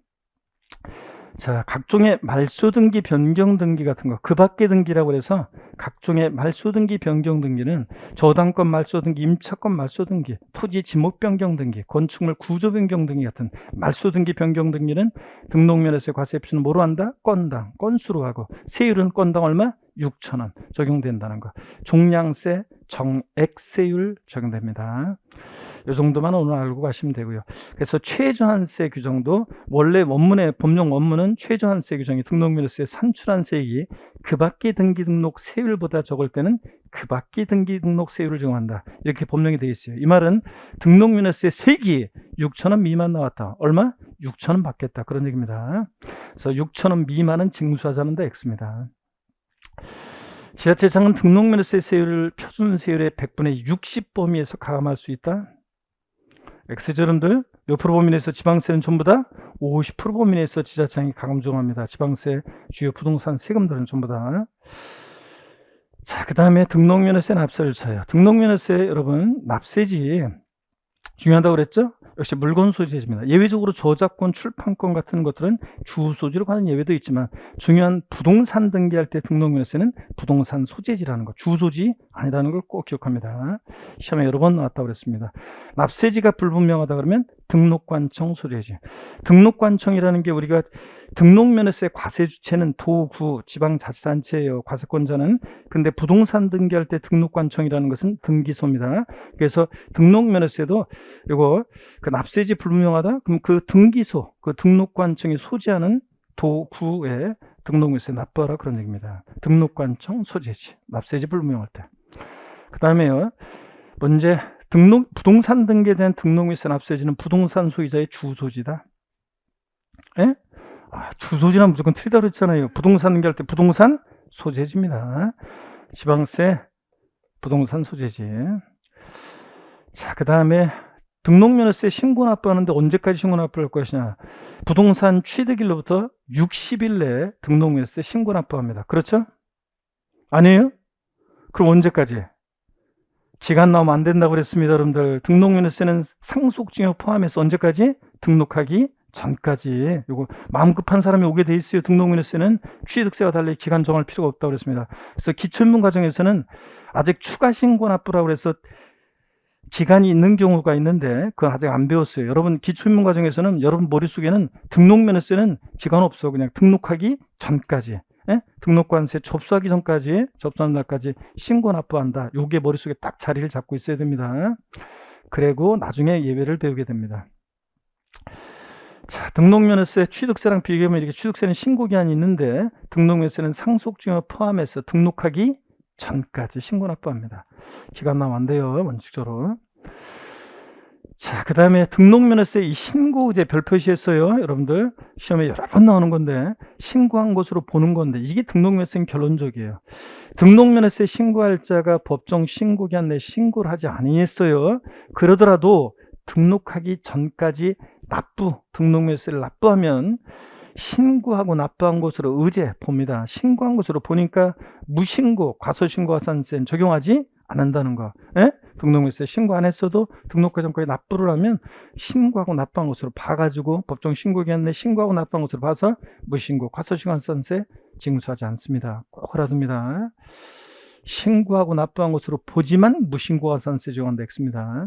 자, 각종의 말소등기, 변경등기 같은 거, 그 밖의 등기라고 해서 각종의 말소등기, 변경등기는 저당권 말소등기, 임차권 말소등기, 토지 지목 변경등기, 건축물 구조 변경등기 같은 말소등기, 변경등기는 등록면허세 과세 표준은 뭐로 한다? 건당, 건수로 하고, 세율은 건당 얼마? 6,000원 적용된다는 거. 종량세, 정액세율 적용됩니다. 이 정도만 오늘 알고 가시면 되고요. 그래서 최저한세 규정도 원래 원문의 법령 원문은 최저한세 규정이 등록면허세 산출한 세액이 그 밖의 등기 등록 세율보다 적을 때는 그 밖의 등기 등록 세율을 적용한다. 이렇게 법령이 되어 있어요. 이 말은 등록면허세 세액이 6,000원 미만 나왔다. 얼마? 6,000원 받겠다. 그런 얘기입니다. 그래서 6,000원 미만은 징수하자는 데 X입니다. 지자체장은 등록면허세 세율을 표준세율의 100분의 60 범위에서 가감할 수 있다. X저름들 몇 프로 범위 내에서 지방세는 전부 다 50% 범위 내에서 지자체장이 가감 적용합니다. 지방세, 주요 부동산 세금들은 전부 다. 자, 그 다음에 등록면허세 납세 절차예요. 등록면허세 여러분 납세지 중요하다고 그랬죠? 역시 물건 소지입니다. 예외적으로 저작권, 출판권 같은 것들은 주소지로 가는 예외도 있지만 중요한 부동산 등기할 때 등록면허세는 부동산 소재지라는 거, 주소지 아니라는 걸 꼭 기억합니다. 시험에 여러 번 나왔다고 그랬습니다. 납세지가 불분명하다 그러면 등록관청 소재지. 등록관청이라는 게 우리가 등록면허세 과세 주체는 도, 구, 지방자치단체예요. 과세권자는. 근데 부동산 등기할 때 등록관청이라는 것은 등기소입니다. 그래서 등록면허세도 이거 그 납세지 불분명하다? 그럼 그 등기소, 그 등록관청이 소지하는 도, 구에 등록면허세 납부하라 그런 얘기입니다. 등록관청 소재지. 납세지 불분명할 때. 그 다음에요. 문제 부동산 등기에 대한 등록면허세 납세지는 부동산 소유자의 주소지다. 예? 주소지는 무조건 틀리다 그랬잖아요. 부동산 등기할 때 부동산 소재지입니다. 지방세, 부동산 소재지. 자, 그 다음에 등록면허세 신고 납부하는데 언제까지 신고 납부할 것이냐. 부동산 취득일로부터 60일 내에 등록면허세 신고 납부합니다. 그렇죠? 아니에요? 그럼 언제까지? 기간 나오면 안 된다고 그랬습니다. 여러분들 등록면허세는 상속증여 포함해서 언제까지? 등록하기 전까지. 요거 마음 급한 사람이 오게 돼 있어요. 등록면허세는 취득세와 달리 기간 정할 필요가 없다고 그랬습니다. 그래서 기초입문 과정에서는 아직 추가 신고 납부라고 해서 기간이 있는 경우가 있는데 그건 아직 안 배웠어요. 여러분 기초입문 과정에서는 여러분 머릿속에는 등록면허세는 기간 없어. 그냥 등록하기 전까지. 등록관세 접수하기 전까지, 접수하는 날까지 신고 납부한다. 요게 머릿속에 딱 자리를 잡고 있어야 됩니다. 그리고 나중에 예외를 배우게 됩니다. 자, 등록면허세 취득세랑 비교하면 이렇게 취득세는 신고기한이 있는데 등록면허세는 상속증여 포함해서 등록하기 전까지 신고 납부합니다. 기간 나면 안 돼요. 원칙적으로. 자, 그 다음에 등록면허세 이 신고제 별표시했어요. 여러분들 시험에 여러 번 나오는 건데 신고한 것으로 보는 건데 이게 등록면허세는 결론적이에요. 등록면허세 신고할 자가 법정 신고기한 내에 신고를 하지 아니했어요. 그러더라도 등록하기 전까지 등록면허세를 납부하면 신고하고 납부한 것으로 의제 봅니다. 신고한 것으로 보니까 무신고, 과소신고가산세는 적용하지 않는다는 거. 등록물세 신고 안 했어도 등록과 전까지 납부를 하면 신고하고 납부한 것으로 봐가지고 법정 신고기한 내 신고하고 납부한 것으로 봐서 무신고 과소시간산세 징수하지 않습니다. 꼭 알아둡니다. 신고하고 납부한 것으로 보지만 무신고가산세 적용한다 했습니다.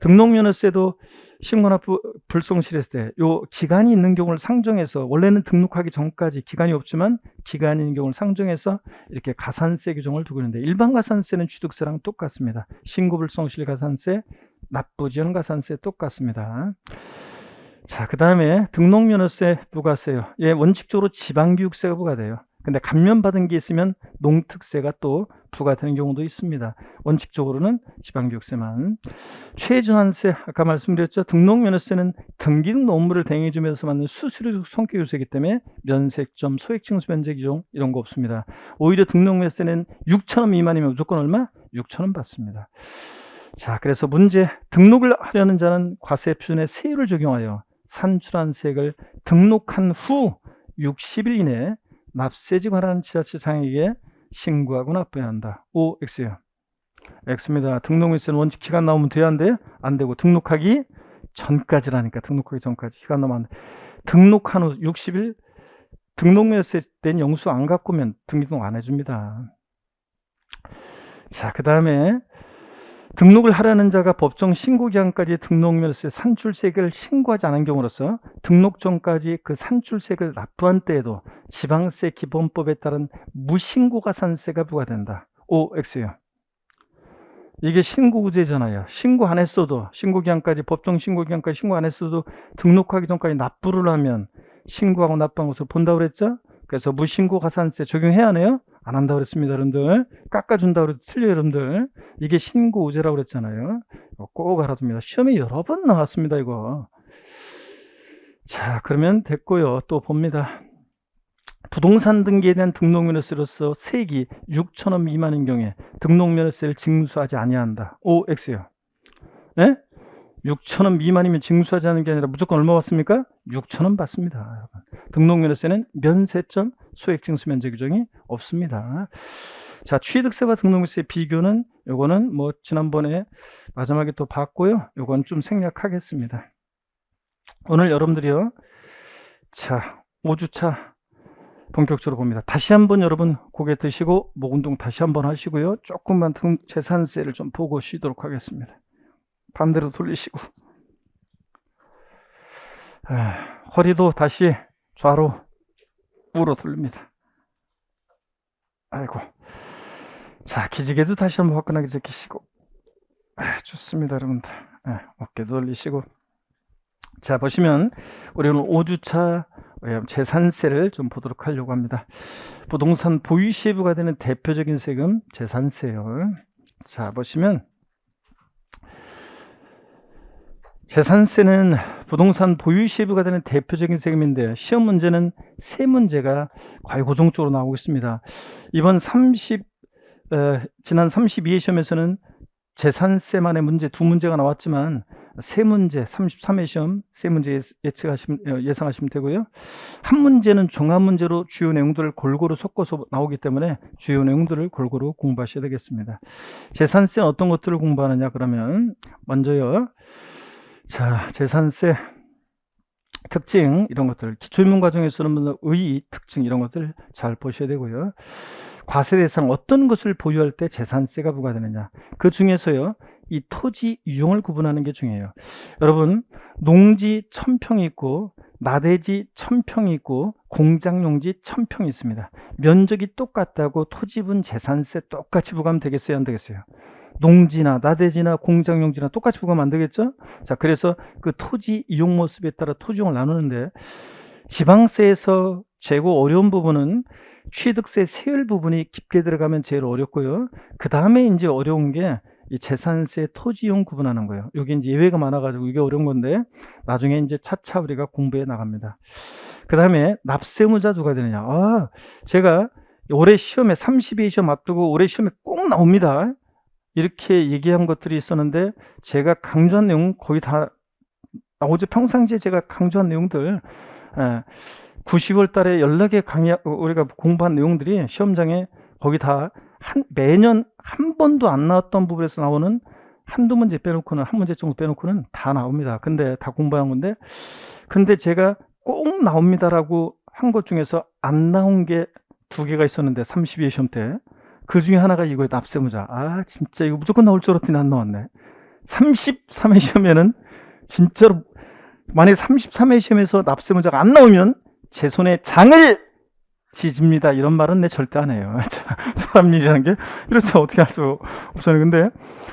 등록면허세도 신고 납부 불성실했을 때 요 기간이 있는 경우를 상정해서, 원래는 등록하기 전까지 기간이 없지만 기간이 있는 경우를 상정해서 이렇게 가산세 규정을 두고 있는데, 일반 가산세는 취득세랑 똑같습니다. 신고 불성실 가산세, 납부 지연 가산세 똑같습니다. 자, 그 다음에 등록면허세 부과세요. 예, 원칙적으로 지방교육세가 부과돼요. 근데 감면받은 게 있으면 농특세가 또 부과되는 경우도 있습니다. 원칙적으로는 지방교육세만. 최저한세, 아까 말씀드렸죠. 등록면허세는 등기등 업무를 대행해주면서 받는 수수료적 성격요소이기 때문에 면세점, 소액징수 면제 규정 이런 거 없습니다. 오히려 등록면허세는 6,000원 미만이면 무조건 얼마? 6,000원 받습니다. 자, 그래서 문제, 등록을 하려는 자는 과세 표준의 세율을 적용하여 산출한세액을 등록한 후 60일 이내에 납세지 관한 지자체장에게 신고하고 납부해야 한다. O, X요. X입니다. 등록면세는 원칙 기간 나오면 돼야 한대요? 안 되고, 등록하기 전까지라니까. 등록하기 전까지. 기간 나오면 안 돼. 등록한 후 60일, 등록면세 땐 영수 안 갖고 오면 등기등 안 해줍니다. 자, 그 다음에 등록을 하려는 자가 법정 신고 기간까지 등록면허세 산출세액을 신고하지 않은 경우로서 등록 전까지 그 산출세액을 납부한 때에도 지방세 기본법에 따른 무신고가산세가 부과된다. O, X요. 이게 신고구제잖아요. 신고 안 했어도, 신고 기간까지, 법정 신고 기간까지 신고 안 했어도 등록하기 전까지 납부를 하면 신고하고 납부한 것을 본다고 그랬죠? 그래서 무신고가산세 적용해야 하네요? 안 한다고 그랬습니다, 여러분들. 깎아준다고 그래도 틀려요, 여러분들. 이게 신고우제라고 그랬잖아요. 꼭 알아둡니다. 시험에 여러 번 나왔습니다, 이거. 자, 그러면 됐고요. 또 봅니다. 부동산 등기에 대한 등록면허세로서 세액이 6,000원 미만인 경우에 등록면허세를 징수하지 아니한다. O, X요. 네? 6,000원 미만이면 징수하지 않는 게 아니라 무조건 얼마 받습니까? 6,000원 받습니다, 여러분. 등록면허세는 면세점, 소액징수 면제 규정이 없습니다. 자, 취득세와 등록면세 비교는 요거는 뭐 지난번에 마지막에 또 봤고요. 요건 좀 생략하겠습니다. 오늘 여러분들이요. 자, 5주차 본격적으로 봅니다. 다시 한번 여러분 고개 드시고 목 운동 다시 한번 하시고요. 조금만 재산세를 좀 보고 쉬도록 하겠습니다. 반대로 돌리시고, 허리도 다시 좌로 우로 돌립니다. 아이고. 자, 기지개도 다시 한번 화끈하게 제끼시고, 좋습니다, 여러분들. 어깨도 돌리시고. 자, 보시면 우리 오늘 5주차 재산세를 좀 보도록 하려고 합니다. 부동산 보유시에 부과되는 대표적인 세금 재산세요. 자, 보시면 재산세는 부동산 보유시에 부과되는 대표적인 세금인데, 시험 문제는 세 문제가 거의 고정적으로 나오고 있습니다. 이번 지난 32회 시험에서는 재산세만의 문제 2문제가 나왔지만, 세 문제, 33회 시험 세 문제 예상하시면 되고요. 한 문제는 종합 문제로 주요 내용들을 골고루 섞어서 나오기 때문에 주요 내용들을 골고루 공부하셔야 되겠습니다. 재산세는 어떤 것들을 공부하느냐 그러면, 먼저요. 자, 재산세 특징 이런 것들, 기초입문 과정에서는 의 특징 이런 것들 잘 보셔야 되고요. 과세 대상 어떤 것을 보유할 때 재산세가 부과되느냐, 그 중에서요 이 토지 유형을 구분하는 게 중요해요. 여러분, 농지 1000평이 있고 나대지 1000평이 있고 공장용지 1000평이 있습니다. 면적이 똑같다고 토지분 재산세 똑같이 부과하면 되겠어요, 안 되겠어요? 농지나 나대지나 공장용지나 똑같이 부과하면 안 되겠죠? 자, 그래서 그 토지 이용 모습에 따라 토지용을 나누는데, 지방세에서 최고 어려운 부분은 취득세 세율 부분이 깊게 들어가면 제일 어렵고요. 그 다음에 이제 어려운 게 이 재산세 토지용 구분하는 거예요. 여기 이제 예외가 많아가지고 이게 어려운 건데, 나중에 이제 차차 우리가 공부해 나갑니다. 그 다음에 납세무자 누가 되느냐. 제가 올해 시험에 32회 시험 앞두고 올해 시험에 꼭 나옵니다. 이렇게 얘기한 것들이 있었는데, 제가 강조한 내용 거의 다 나오죠. 평상시에 제가 강조한 내용들, 90월 달에 연락에 우리가 공부한 내용들이 시험장에 거의 다 매년 한 번도 안 나왔던 부분에서 나오는 한두 문제 빼놓고는, 한 문제 정도 빼놓고는 다 나옵니다. 근데 다 공부한 건데, 근데 제가 꼭 나옵니다라고 한 것 중에서 안 나온 게 두 개가 있었는데, 32회 시험 때. 그 중에 하나가 이거예요. 납세무자. 아, 진짜 이거 무조건 나올 줄 알았더니 안 나왔네. 33회 시험에는 진짜로, 만약에 33회 시험에서 납세무자가 안 나오면 제 손에 장을 지집니다. 이런 말은 내 절대 안 해요. 사람 일이라는 게 이렇죠. 어떻게 할 수 없어요. 근데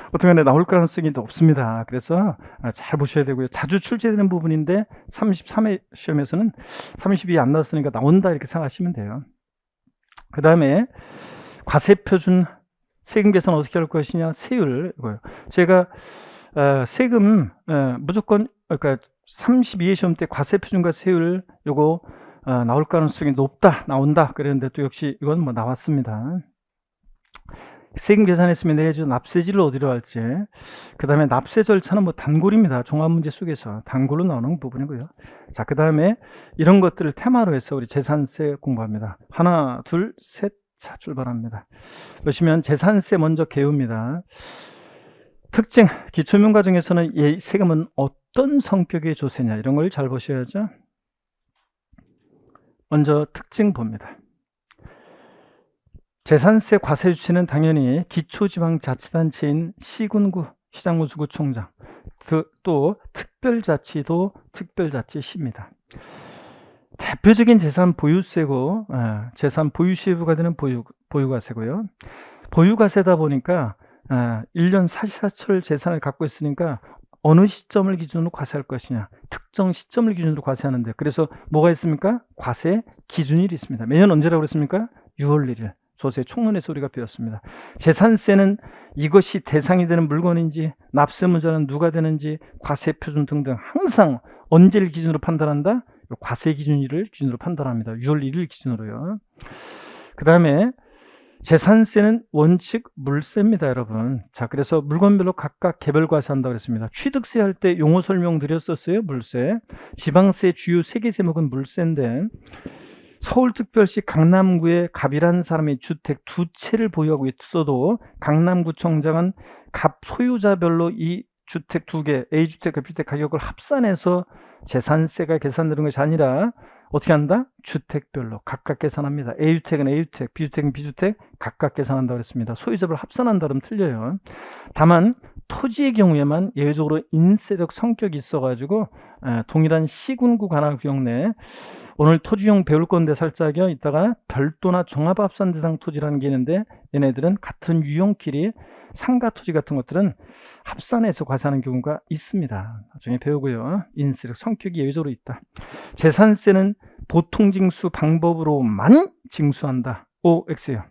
어떻게 하면 나올 가능성이 높습니다. 그래서 잘 보셔야 되고요. 자주 출제되는 부분인데 33회 시험에서는 32에 안 나왔으니까 나온다 이렇게 생각하시면 돼요. 그 다음에 과세표준 세금 계산 어떻게 할 것이냐, 세율 이거요. 제가 세금 무조건, 그러니까 32회 시험 때 과세표준과 세율 요거 나올 가능성이 높다, 나온다 그랬는데 또 역시 이건 뭐 나왔습니다. 세금 계산했으면 내야죠. 납세지를 어디로 할지. 그 다음에 납세 절차는 뭐 단골입니다. 종합문제 속에서 단골로 나오는 부분이고요. 자, 그 다음에 이런 것들을 테마로 해서 우리 재산세 공부합니다. 하나, 둘, 셋. 자, 출발합니다. 보시면 재산세 먼저 개요입니다. 특징, 기초면 과정에서는 이 세금은 어떤 성격의 조세냐, 이런 걸 잘 보셔야죠. 먼저 특징 봅니다. 재산세 과세 주체는 당연히 기초지방자치단체인 시군구, 시장군수구청장, 또 특별자치도 특별자치시입니다. 대표적인 재산 보유세고, 재산 보유시부가 되는 보유과세고요. 보유과세다 보니까 1년 사시사철 재산을 갖고 있으니까 어느 시점을 기준으로 과세할 것이냐, 특정 시점을 기준으로 과세하는데, 그래서 뭐가 있습니까? 과세 기준일이 있습니다. 매년 언제라고 그랬습니까? 6월 1일. 조세 총론에서 우리가 배웠습니다. 재산세는 이것이 대상이 되는 물건인지, 납세무자는 누가 되는지, 과세표준 등등 항상 언제를 기준으로 판단한다? 과세 기준일을 기준으로 판단합니다. 6월 1일 기준으로요. 그 다음에 재산세는 원칙 물세입니다, 여러분. 자, 그래서 물건별로 각각 개별 과세한다고 그랬습니다. 취득세 할 때 용어 설명 드렸었어요. 물세. 지방세 주요 3개 세목은 물세인데, 서울특별시 강남구에 갑이라는 사람이 주택 2채를 보유하고 있어도 강남구청장은 갑 소유자별로 이 주택 2개, A주택과 B주택 가격을 합산해서 재산세가 계산되는 것이 아니라 어떻게 한다? 주택별로 각각 계산합니다. A주택은 A주택, B주택은 B주택 각각 계산한다고 했습니다. 소유자별 합산한다 그러면 틀려요. 다만 토지의 경우에만 예외적으로 인세적 성격이 있어가지고 동일한 시군구 관할구역 내, 오늘 토지용 배울 건데 살짝요, 이따가 별도나 종합합산 대상 토지라는 게 있는데, 얘네들은 같은 유형끼리 상가 토지 같은 것들은 합산해서 과세하는 경우가 있습니다. 나중에 배우고요. 인세적 성격이 예외적으로 있다. 재산세는 보통 징수 방법으로만 징수한다. OX예요.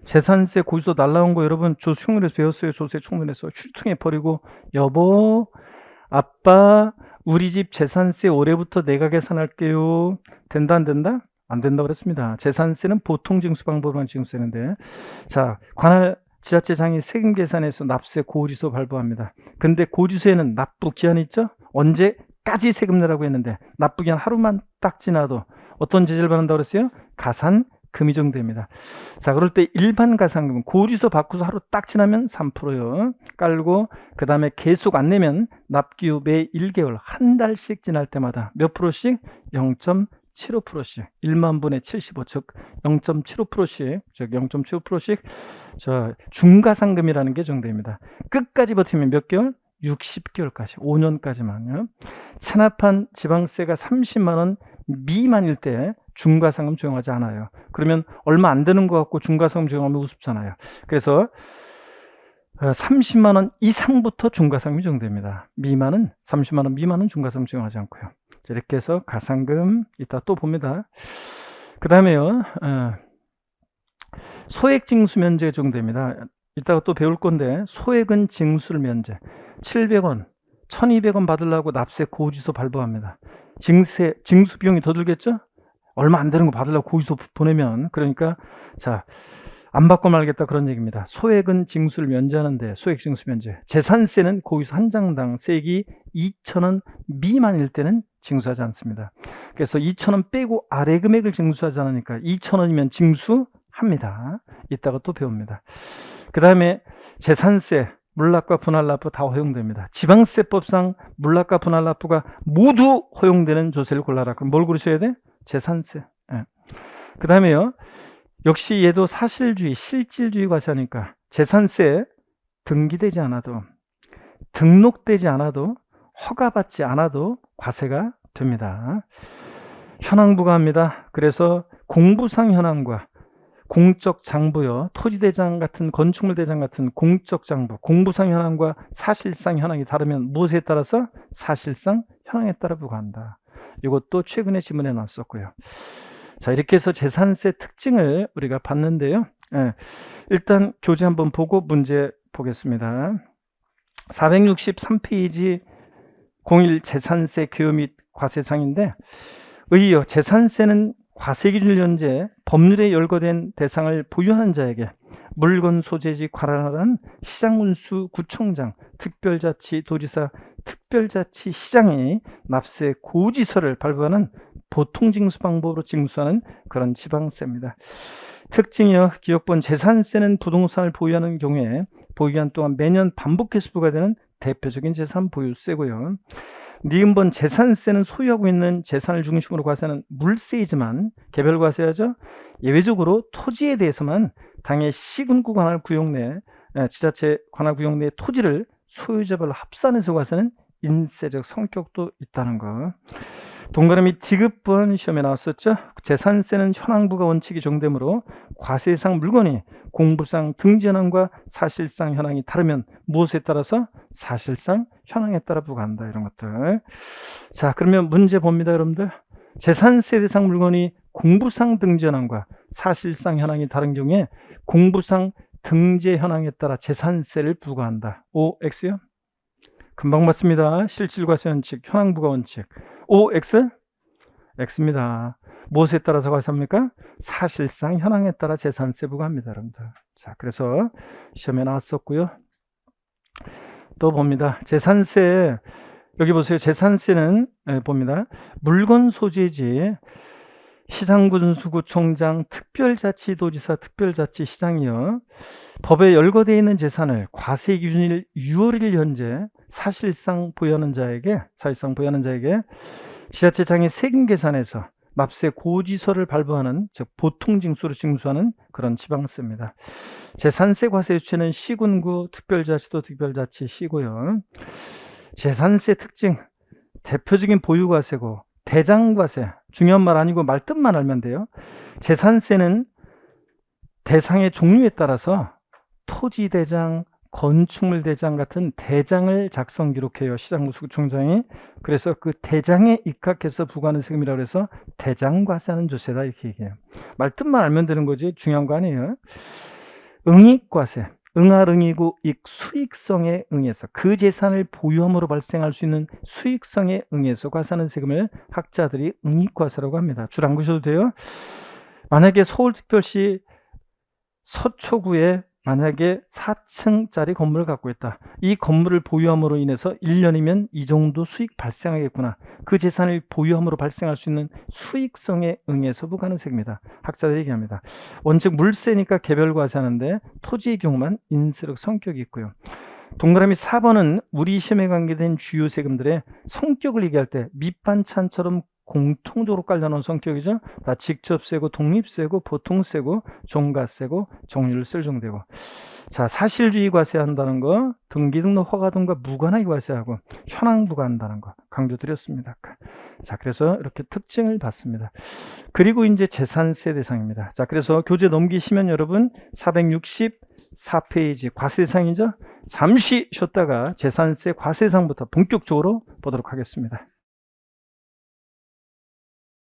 재산세 고지서 날라온 거 여러분 조총론에서 배웠어요. 조세 총론에서 휴통해 버리고, 여보, 아빠, 우리 집 재산세 올해부터 내가 계산할게요. 된다, 안 된다? 안 된다고 그랬습니다. 재산세는 보통 징수 방법으로만 징수되는데, 자, 관할 지자체장이 세금 계산에서 납세 고지서 발부합니다. 근데 고지서에는 납부 기한이 있죠? 언제까지 세금 내라고 했는데, 납부 기한 하루만 딱 지나도 어떤 제재를 받는다고 그랬어요? 가산금이 정도입니다. 자, 그럴 때 일반 가산금은 고지서 받고서 하루 딱 지나면 3%요. 깔고, 그 다음에 계속 안 내면 납기 후 매 1개월, 한 달씩 지날 때마다 몇 프로씩? 0.75%씩, 1만 분의 75, 즉 0.75%씩, 즉 0.75%씩 중가상금이라는 게 정도입니다. 끝까지 버티면 몇 개월? 60개월까지, 5년까지만요. 체납한 지방세가 30만 원 미만일 때 중과상금 적용하지 않아요. 그러면 얼마 안 되는 것 같고 중과상금 적용하면 우습잖아요. 그래서 30만 원 이상부터 중과상금이 적용됩니다. 미만은, 30만 원 미만은 중과상금 적용하지 않고요. 이렇게 해서 가산금 이따 또 봅니다. 그 다음에요, 소액 징수 면제가 적용됩니다. 이따가 또 배울 건데, 소액은 징수를 면제. 700원, 1200원 받으려고 납세 고지서 발부합니다. 징수 비용이 더 들겠죠? 얼마 안 되는 거 받으려고 고지서 보내면. 그러니까, 자, 안 받고 말겠다 그런 얘기입니다. 소액은 징수를 면제하는데, 소액 징수 면제. 재산세는 고지서 한 장당 세액이 2,000원 미만일 때는 징수하지 않습니다. 그래서 2,000원 빼고 아래 금액을 징수하지 않으니까 2,000원이면 징수합니다. 이따가 또 배웁니다. 그 다음에 재산세 물납과 분할납부 다 허용됩니다. 지방세법상 물납과 분할납부가 모두 허용되는 조세를 골라라. 그럼 뭘 고르셔야 돼? 재산세. 예. 그 다음에요. 역시 얘도 사실주의, 실질주의 과세하니까 재산세 등기되지 않아도, 등록되지 않아도, 허가받지 않아도 과세가 됩니다. 현황 부과합니다. 그래서 공부상 현황과 공적 장부요, 토지대장 같은, 건축물 대장 같은 공적 장부, 공부상 현황과 사실상 현황이 다르면 무엇에 따라서? 사실상 현황에 따라 부과한다. 이것도 최근에 지문에 나왔었고요. 자, 이렇게 해서 재산세 특징을 우리가 봤는데요. 예, 일단 교재 한번 보고 문제 보겠습니다. 463페이지 01 재산세 개요 및 과세상인데, 의이어 재산세는 과세기준을 연재 법률에 열거된 대상을 보유하는 자에게 물건 소재지 관할하는 시장군수 구청장, 특별자치 도지사, 특별자치 시장이 납세 고지서를 발부하는 보통징수 방법으로 징수하는 그런 지방세입니다. 특징이요. 기억본 재산세는 부동산을 보유하는 경우에 보유기간 동안 매년 반복해서 부과되는 대표적인 재산 보유세고요. 니은번 재산세는 소유하고 있는 재산을 중심으로 과세하는 물세이지만 개별 과세하죠. 예외적으로 토지에 대해서만 당해 시군구 관할 구역 내, 지자체 관할 구역 내 토지를 소유자별로 합산해서 과세하는 인세적 성격도 있다는 거. 동그라미 디귿번 시험에 나왔었죠. 재산세는 현황부과 원칙이 적용되므로 과세상 물건이 공부상 등지 현황과 사실상 현황이 다르면 무엇에 따라서? 사실상 현황에 따라 부과한다. 이런 것들. 자, 그러면 문제 봅니다, 여러분들. 재산세 대상 물건이 공부상 등지 현황과 사실상 현황이 다른 경우에 공부상 등재 현황에 따라 재산세를 부과한다. OX요? 금방 맞습니다. 실질과세 원칙, 현황부과 원칙. OX? X입니다. 무엇에 따라서 과세합니까? 사실상 현황에 따라 재산세 부과합니다, 여러분들. 자, 그래서 시험에 나왔었고요. 또 봅니다. 재산세, 여기 보세요. 재산세는 봅니다. 물건 소재지 시장군수구청장, 특별자치도지사, 특별자치시장이요. 법에 열거되어 있는 재산을 과세기준일 6월일 현재 사실상 보유하는 자에게 지자체장이 세금 계산에서 납세 고지서를 발부하는, 즉 보통징수로 징수하는 그런 지방세입니다. 재산세 과세 주체는 시군구, 특별자치도, 특별자치시고요. 재산세 특징, 대표적인 보유과세고 대장과세, 중요한 말 아니고 말뜻만 알면 돼요. 재산세는 대상의 종류에 따라서 토지대장, 건축물 대장 같은 대장을 작성 기록해요. 시장군수구청장이. 그래서 그 대장에 입각해서 부과하는 세금이라고 해서 대장과세하는 조세다, 이렇게 얘기해요. 말뜻만 알면 되는 거지 중요한 거 아니에요. 응익과세, 응할 응이고 익 수익성에 응해서 그 재산을 보유함으로 발생할 수 있는 수익성에 응해서 과세하는 세금을 학자들이 응익과세라고 합니다. 줄 안 그셔도 돼요. 만약에 서울특별시 서초구에 만약에 4층짜리 건물을 갖고 있다. 이 건물을 보유함으로 인해서 1년이면 이 정도 수익 발생하겠구나. 그 재산을 보유함으로 발생할 수 있는 수익성에 응해서 부과하는 세금이다. 학자들이 얘기합니다. 원칙 물세니까 개별 과세하는데 토지의 경우만 인세력 성격이 있고요. 동그라미 4번은 우리 시험에 관계된 주요 세금들의 성격을 얘기할 때 밑반찬처럼 공통적으로 깔려놓은 성격이죠. 다 직접세고, 독립세고, 보통세고, 종가세고, 종류를 정되고. 자, 사실주의 과세한다는 거, 등기 등록 허가 등과 무관하게 과세하고 현황 부과한다는 거 강조드렸습니다. 자, 그래서 이렇게 특징을 봤습니다. 그리고 이제 재산세 대상입니다. 자, 그래서 교재 넘기시면 여러분 464페이지 과세상이죠. 잠시 쉬었다가 재산세 과세상부터 본격적으로 보도록 하겠습니다.